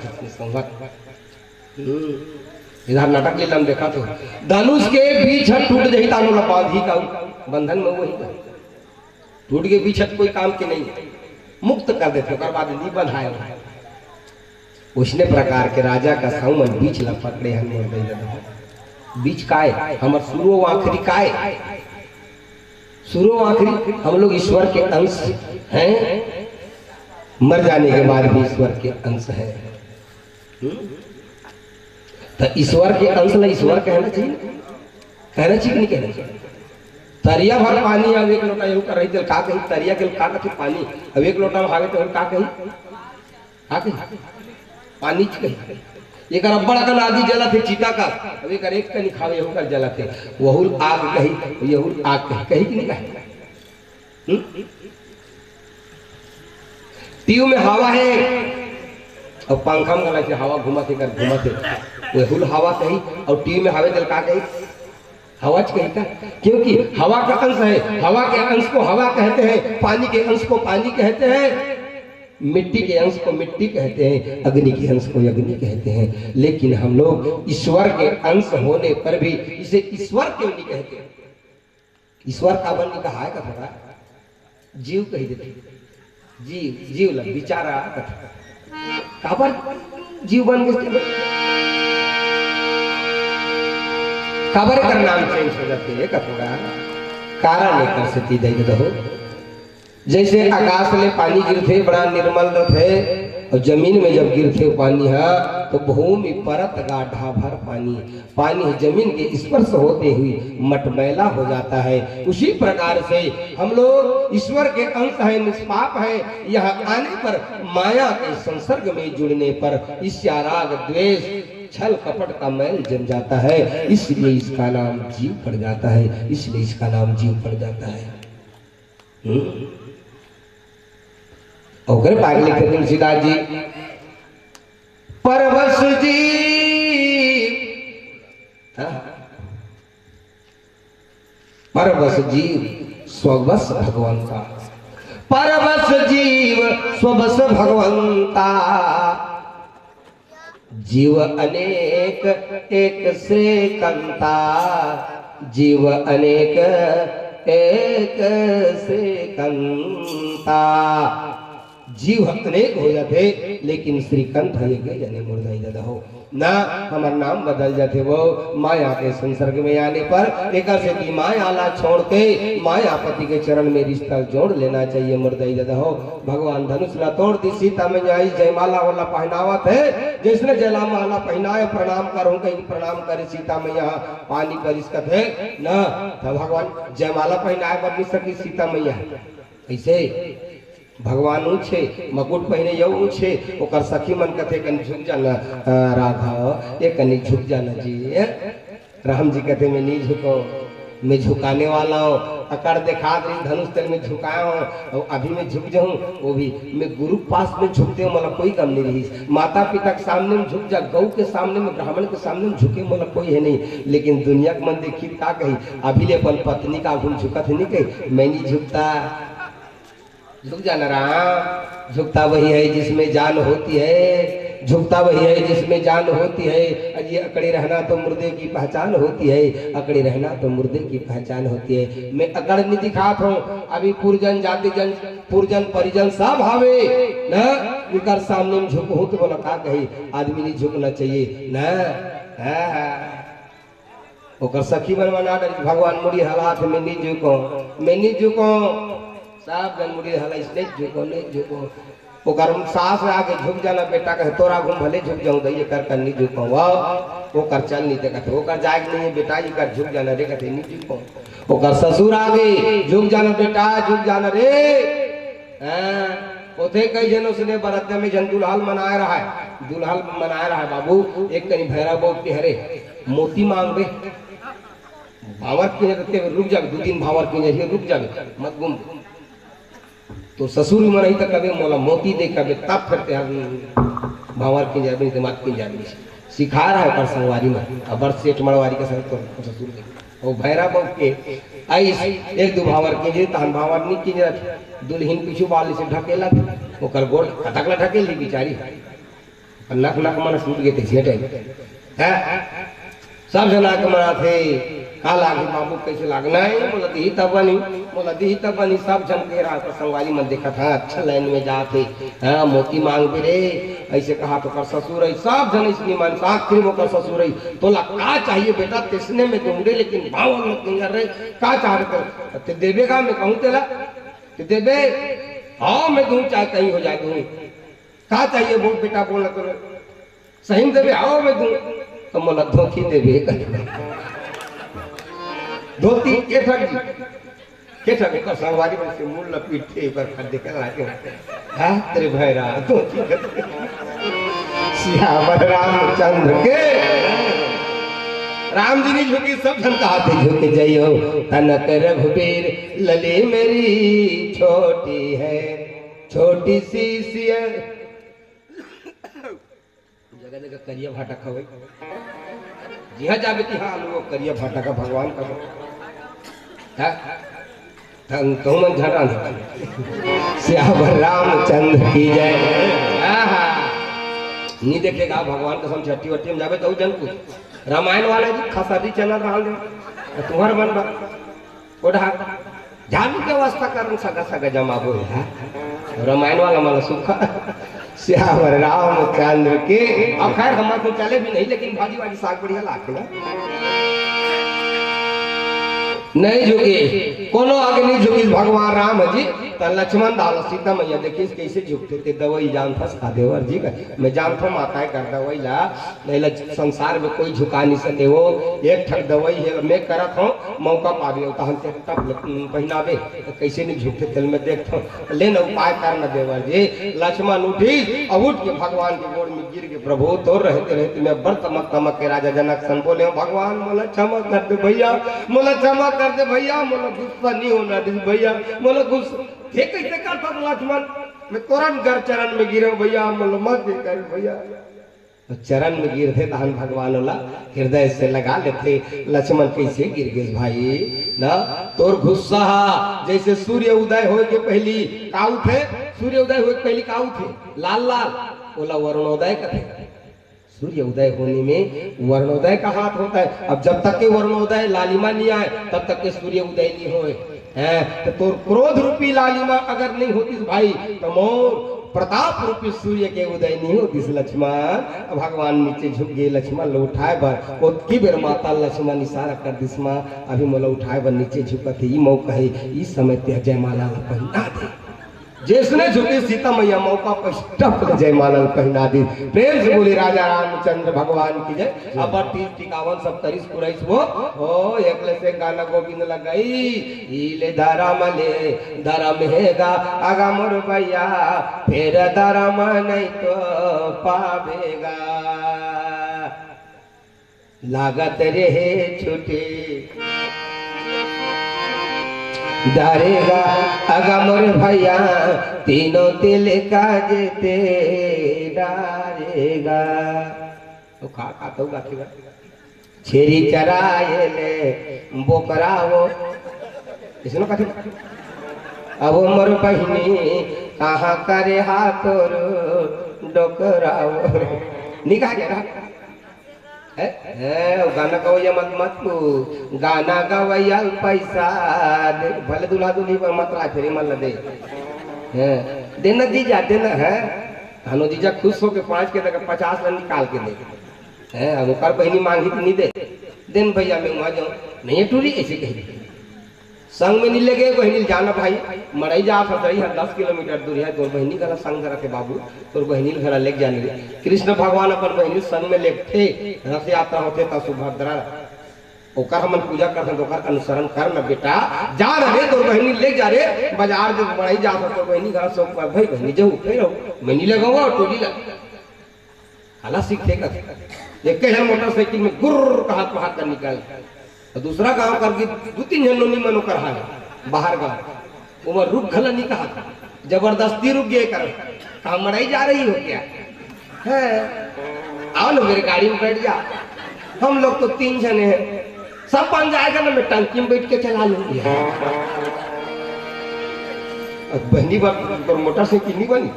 इधर नाटक लीला में देखा तो धनुष के बीच टूट जही तानो लपाधी का बंधन में वही टूट के बीच कोई काम के नहीं, मुक्त कर देते बाद नहीं बंधाए। उसने प्रकार के राजा का साउमन बीच ल पकड़े हम बीच काय हमर शुरू आखिरी काय शुरू आखिरी हम लोग ईश्वर के अंश हैं, मर जाने के बाद भी ईश्वर के अंश है। तो ईश्वर के अंश ला ईश्वर कहना चाहिए, कहना चाहिए नहीं कहना चाहिए। तरिया भर पानी अब एक लोटा यूं कर रही थी का कही तरिया के का कथी पानी अब एक लोटा भागे तो का कही पानी कही एक अब्बड़ का आदि जला थे चीता का अब एक का निखावे यहू का जला थे वहुल आग कही यहू आग कही कि नहीं कही। टीव में हवा है और पंखा में गला हवा घुमा थे कर घुमा थे वहुल हवा कही और टीव में हवे दिल का कही हवा कहता, क्योंकि हवा का अंश है। हवा के अंश को हवा कहते हैं, पानी के अंश को पानी कहते हैं, मिट्टी के अंश को मिट्टी कहते हैं, अग्नि के अंश को अग्नि कहते हैं। लेकिन हम लोग ईश्वर के अंश होने पर भी इसे ईश्वर क्यों नहीं कहते? ईश्वर का बन नहीं कहा है का थोड़ा जीव कही देते, जीव जीव लग बिचारा कहा पर जीव बन गए खबर कर नाम चेंज हो जाते है कपूरा कारण लेकर स्थिति दे दो। जैसे आकाश में पानी गिरते बड़ा निर्मल रथे और जमीन में जब गिरते पानी है तो भूमि परत गाढ़ा भर पानी पानी जमीन के स्पर्श होते हुए मटमैला हो जाता है। उसी प्रकार से हम लोग ईश्वर के अंश है, निष्पाप है। यह आने पर माया के संसर्ग में जुड़ने पर ईर्ष्या राग द्वेष छल कपट का मैल जम जाता है, इसलिए इसका नाम जीव पड़ जाता है, इसलिए इसका नाम जीव पड़ जाता है। और आगे लिखते तुलसीदास जी परवश जीव परवश जीव स्वबस भगवंता परवश जीव स्वबस भगवंता जीव अनेक एक से कंता जीव अनेक एक से कंता जीव अनेक हो जाते लेकिन श्रीकंठ यानी मुर्दाई दादा हो ना हमार नाम बदल जाते वो माया के संसर्ग में आने पर एक से की मायाला छोड़ के मायापति के चरण में रिश्ता जोड़ लेना चाहिए। मुर्दाई दादा हो भगवान धनुष ला तोड़ दी सीता में आई जयमाला वाला पहनावत है जिसने जयमाला पहनाए प्रणाम करूं कहीं प्रणाम करे सीता में यहाँ पानी परिष्कृत है ना तो भगवान जयमाला पहनाए बदली सकी सीता मैया ऐसे भगवान ऊँचे मकुट पहने यौ ऊँचे ओकर सखी मन कथे कन झुक जाना राधा ये कनी झुक जाना जी राम जी कहते मैं नहीं झुको मैं झुकाने वाला हूँ, अकड़ दिखा रही धनुष तक में झुकाया हूँ और अभी मैं झुक जाऊँ, वो भी मैं गुरु पास में झुकते हूँ, मतलब कोई कम नहीं रही। माता पिता के सामने में झुक जा, गौ के सामने में, ब्राह्मण के सामने में झुके मतलब कोई है नहीं। लेकिन दुनिया के मन देखी का कही, अभी ले अपन पत्नी का घूम झुका थे नहीं कही, मैं नहीं झुकता। झुक जाना राम, झुकता वही है जिसमें जान होती है, झुकता वही है जिसमें जान होती है। अजी अकड़े रहना तो मुर्दे की पहचान होती है, अकड़े रहना तो मुर्दे की पहचान होती है। मैं अकड़ नहीं दिखाता हूँ, अभी पुरजन जाति जन पुरजन परिजन सब भावे न इनकर सामने में झुक हो तो बोला का कही, आदमी नहीं झुकना चाहिए न। ओकर सखी बनवाना भगवान मुड़ी हालात में नहीं झुको, मैं नहीं झुको, सब जन मुड़ी हाला इसलिए झुको नहीं झुको। ओकर सास आगे झुक जाना, बेटा कहे तोरा घूम भले झुक जाऊं दैये कर नहीं झुको, वाह ओकर चल नहीं देखा, ओकर जाग नहीं है बेटा जी कर झुक जाना रे, कहते नहीं झुको। ओकर ससुर आगे झुक जाना, बेटा झुक जाना रे। ओथे कई जनों से बरात में जन दुल्हाल मनाया रहा है, दुल्हाल मनाया रहा है बाबू। एक कहीं भैरा बोल के हरे मोती मांग दे, भावर की रुक जाए, 2 दिन भावर की रुक जाए मत घूम। तो ससुर मन ही तक कभी मोला मोती दे कभी तब फिरते भावर की जाए मत की जाए सिखा रहा है पर संगवारी में। अब सेठ मड़वारी का सर तो ससुर दे वो भैरा बो के आई 1-2 भावर की जे तहन भावर नहीं की जाए, दुल्हन पीछू बाल से ढकेला ओकर गोड़ कटकला ढकेल दी बेचारी, नक नक मन सूट गए थे सेठ है। सब जना के मना थे का लागे बाबू कैसे लागना है, बोला दी तब बनी, बोला दी तब बनी। सब जन के रहा तो संगवारी मन देखा था अच्छा लाइन में जाते हाँ मोती मांग भी रे, ऐसे कहा तो कर ससुर है। सब जन इसकी मन आखिर वो कर ससुर है, तो ला का चाहिए बेटा तिसने में दूंगे लेकिन भाव मत कर रहे का चाह रहे तो देवेगा, मैं कहूँ तेला देवे हाँ मैं दूं चाहे कहीं हो जाए दूं, का चाहिए वो बेटा बोलना तो सही देवे आओ मैं दूं, तो मोला धोखी देवे धोती के ठग का संगवारी में से मूल लपीट थे पर खड्डे कर लाके हां तेरे भैरा धोती सियावर रामचंद्र के राम जी ने झुकी, सब जन कहते झुक जाइयो तनक रघुबीर लले मेरी छोटी है, छोटी सी सिया जगह जगह करिया भाटा खवे जिहा जाबे कि हां वो करिया भाटा का भगवान का तो मन झटा श्यावर रामचंद्र की जय। नहीं देखेगा भगवान कसम छठी वट्टी में जाबे तो जन कुछ रामायण वाला जी खसारी चैनल डाल दे तुम्हार मन बा ओढ़ा जान के व्यवस्था कर सगा सगा जमा हो है रामायण वाला मला सुखा श्यावर रामचंद्र के। अब खैर हमारे तो चले भी नहीं, लेकिन भाजी वाजी साग बढ़िया लाखेगा नहीं झुके कोनो आगे नहीं झुकी भगवान राम जी तो लक्ष्मण दाल सीता मैया देखिए कैसे झुकते थे। दवाई जानता साधेवर जी का मैं जानता हूँ माता कर दवाई ला नहीं संसार में कोई झुका नहीं सके, वो एक ठक दवाई है मैं करत हूँ मौका पावे तब पहनावे तो कैसे नहीं झुकते तेल में देखता हूँ ले न उपाय करना देवर जी। लक्ष्मण उठी और उठ के भगवान के गोड़ में गिर के प्रभु तो रहते रहते मैं बर तमक तमक के राजा जनक सन बोले भगवान मोला क्षमा कर दे भैया, मोला क्षमा कर दे भैया, मोला गुस्सा नहीं होना दे भैया, मोला गुस्सा ठीक कैसे करता लक्ष्मण मैं तुरंत घर चरण में गिरे भैया, मोला मत कर भैया। तो चरण में गिर थे तहन भगवान वाला हृदय से लगा लेते लक्ष्मण कैसे गिर गए भाई ना तोर गुस्सा जैसे सूर्य उदय हो के पहली काऊ थे, सूर्य उदय हो के पहली काऊ थे लाल लाल बोला वरुणोदय का थे। सूर्य उदय होने में वर्णोदय का हाथ होता है, अब जब तक के वर्णोदय लालिमा नहीं आए तब तक के सूर्य उदय नहीं होए है। तो क्रोध रूपी लालिमा अगर नहीं होती भाई तो मोर प्रताप रूपी सूर्य के उदय नहीं होती लक्ष्मण। भगवान नीचे झुक गए लक्ष्मण लो उठाए बर की बेर माता लक्ष्मण इशारा कर दिसमा अभी मोला उठाए बर नीचे झुकत है मौका है इस समय ते जयमाला पहना दे जिसने झुकी सीता मैया मौका पर स्टप जयमाला पहना दी। प्रेम से बोले राजा रामचंद्र भगवान की जय। अब 30-51 सब 30 वो ओ एकले से गाना गोविंद लगाई इले धरम ले धरम हेगा आगा मोर भैया फिर धरम नहीं तो पावेगा लागत रहे छुटे दारेगा अगा मोर भैया तीनों तिल का जेते डारेगा तो खा तो गाखेगा छेरी चराए ले बोकरा वो इसनो कथी अब मोर बहिनी कहाँ करे हाथोर डोकराओ निकाह गया गाना गवैया मत तू गाना गवैया पैसा दे भले दूल्हा दूल्ही पर मत राज फेरी मन दे देना जीजा देना है हनो जीजा खुश हो के 5 के तक 50 रन निकाल के दे अब कर बहनी मांगी तो नहीं दे दिन भैया मैं वहां जाऊं नहीं टूरी ऐसे कही संग में नहीं लगे बहनी जाना भाई मरई जा फसई है 10 किलोमीटर दूर है तोर बहनी गला संग रखे बाबू तोर बहनी घर लेके जाने कृष्ण भगवान अपन बहनी संग में लेके रथ यात्रा होते त सुभद्रा ओकर हमन पूजा करते तो ओकर अनुसरण कर न बेटा जा रे तोर बहनी ले जा रे बाजार जो मरई जा तोर बहनी घर सो भाई बहनी जाऊ फिर मैं नहीं लगाऊंगा टोली लगा हला सीखेगा एक है मोटरसाइकिल में गुर्र का हाथ बाहर कर निकाल और दूसरा गांव करके 2-3 जन नहीं मनो कर है बाहर गांव उमर रुक घला नहीं कहा जबरदस्ती रुक गए कर कहा मराई जा रही हो क्या है आओ ना मेरे गाड़ी में बैठ जा हम लोग तो 3 जने हैं सब बन जाएगा ना मैं टंकी में बैठ के चला लूंगी बहनी बात मोटरसाइकिल नहीं बनी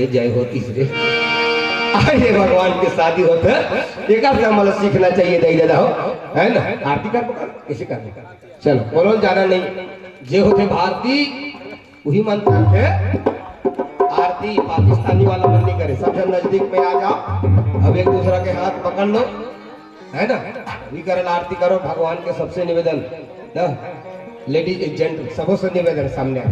जय हो तीसरे आइए भगवान की शादी होते एक मतलब सीखना चाहिए दही दादा हो है ना आरती कर कैसे करने चलो बोलो ज्यादा नहीं जे होते भारती वही मनता है आरती पाकिस्तानी वाला मन नहीं करे सब जन नजदीक में आ जाओ अब एक दूसरा के हाथ पकड़ लो है ना भी करल आरती करो भगवान के सबसे निवेदन ना लेडीज जेंट सबसे निवेदन सामने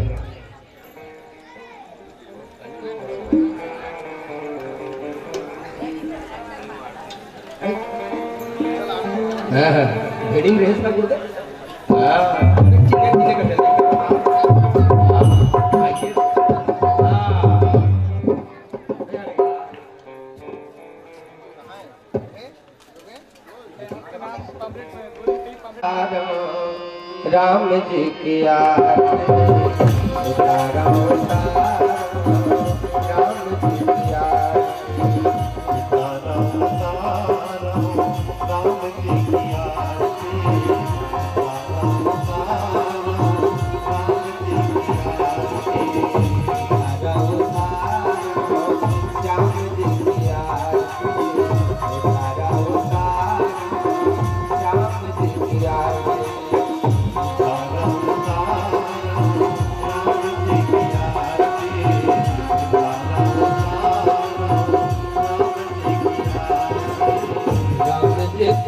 वेडिंग रेस ना गुर्दे चिन्ने कर दे राम जी की आरती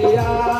प्यार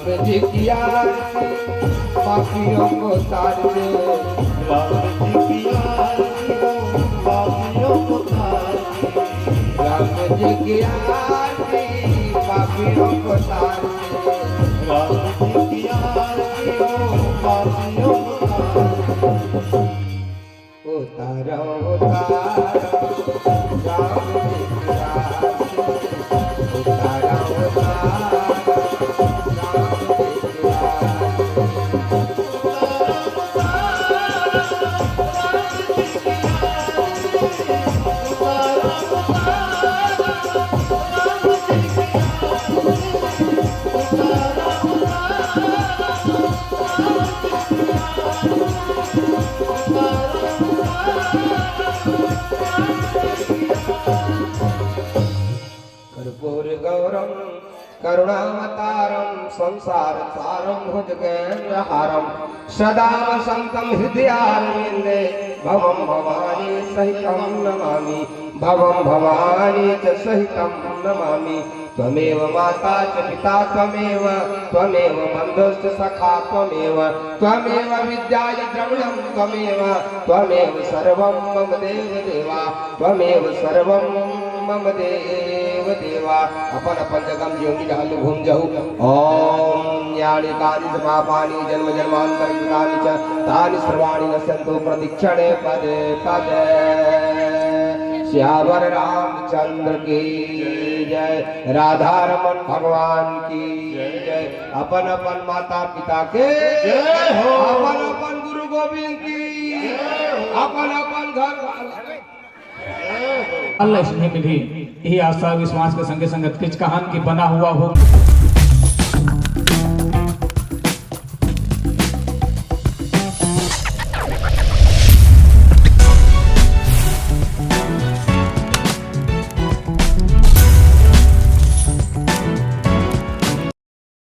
राम जी की आरती पापियों को तार दे, राम जी की आरती पापियों को तार दे, राम जी की आरती पापियों को तार दे, राम जी की आरती पापियों को तार दे। उतारो उतारो राम जी की आरती, उतारो उतारो राम जी की आरती। कर्पूर गौरम करुणावतारम संसार सारम भुजगेन्द्रहारम सदा वसंतम हृदयारविंदे भवम भवानी सहितं नमामि, भवम भवानी च सहितं नमामि। त्वमेव माता च पिता त्वमेव, त्वमेव बन्धुश्च सखा त्वमेव, त्वमेव विद्याय द्रविणं त्वमेव, त्वमेव सर्वं मम देव देवा, त्वमेव सर्वं मम देव देवा। अपन अपन जगम ज्योति ढाल घूम जाऊ। ओम यानि कानि समापानि जन्म जन्मांतर युगानि च तानि सर्वाणि नश्यन्तु प्रतीक्षणे पदे पदे। श्यावर रामचंद्र की जय, राधा रमन भगवान की जय। अपन अपन माता पिता के जय हो, अपन अपन गुरु गोविंद की, अपन अपन घर अल्लाह इसमें भी यही आस्था विश्वास के संगे संगत किच कहान की बना हुआ हो।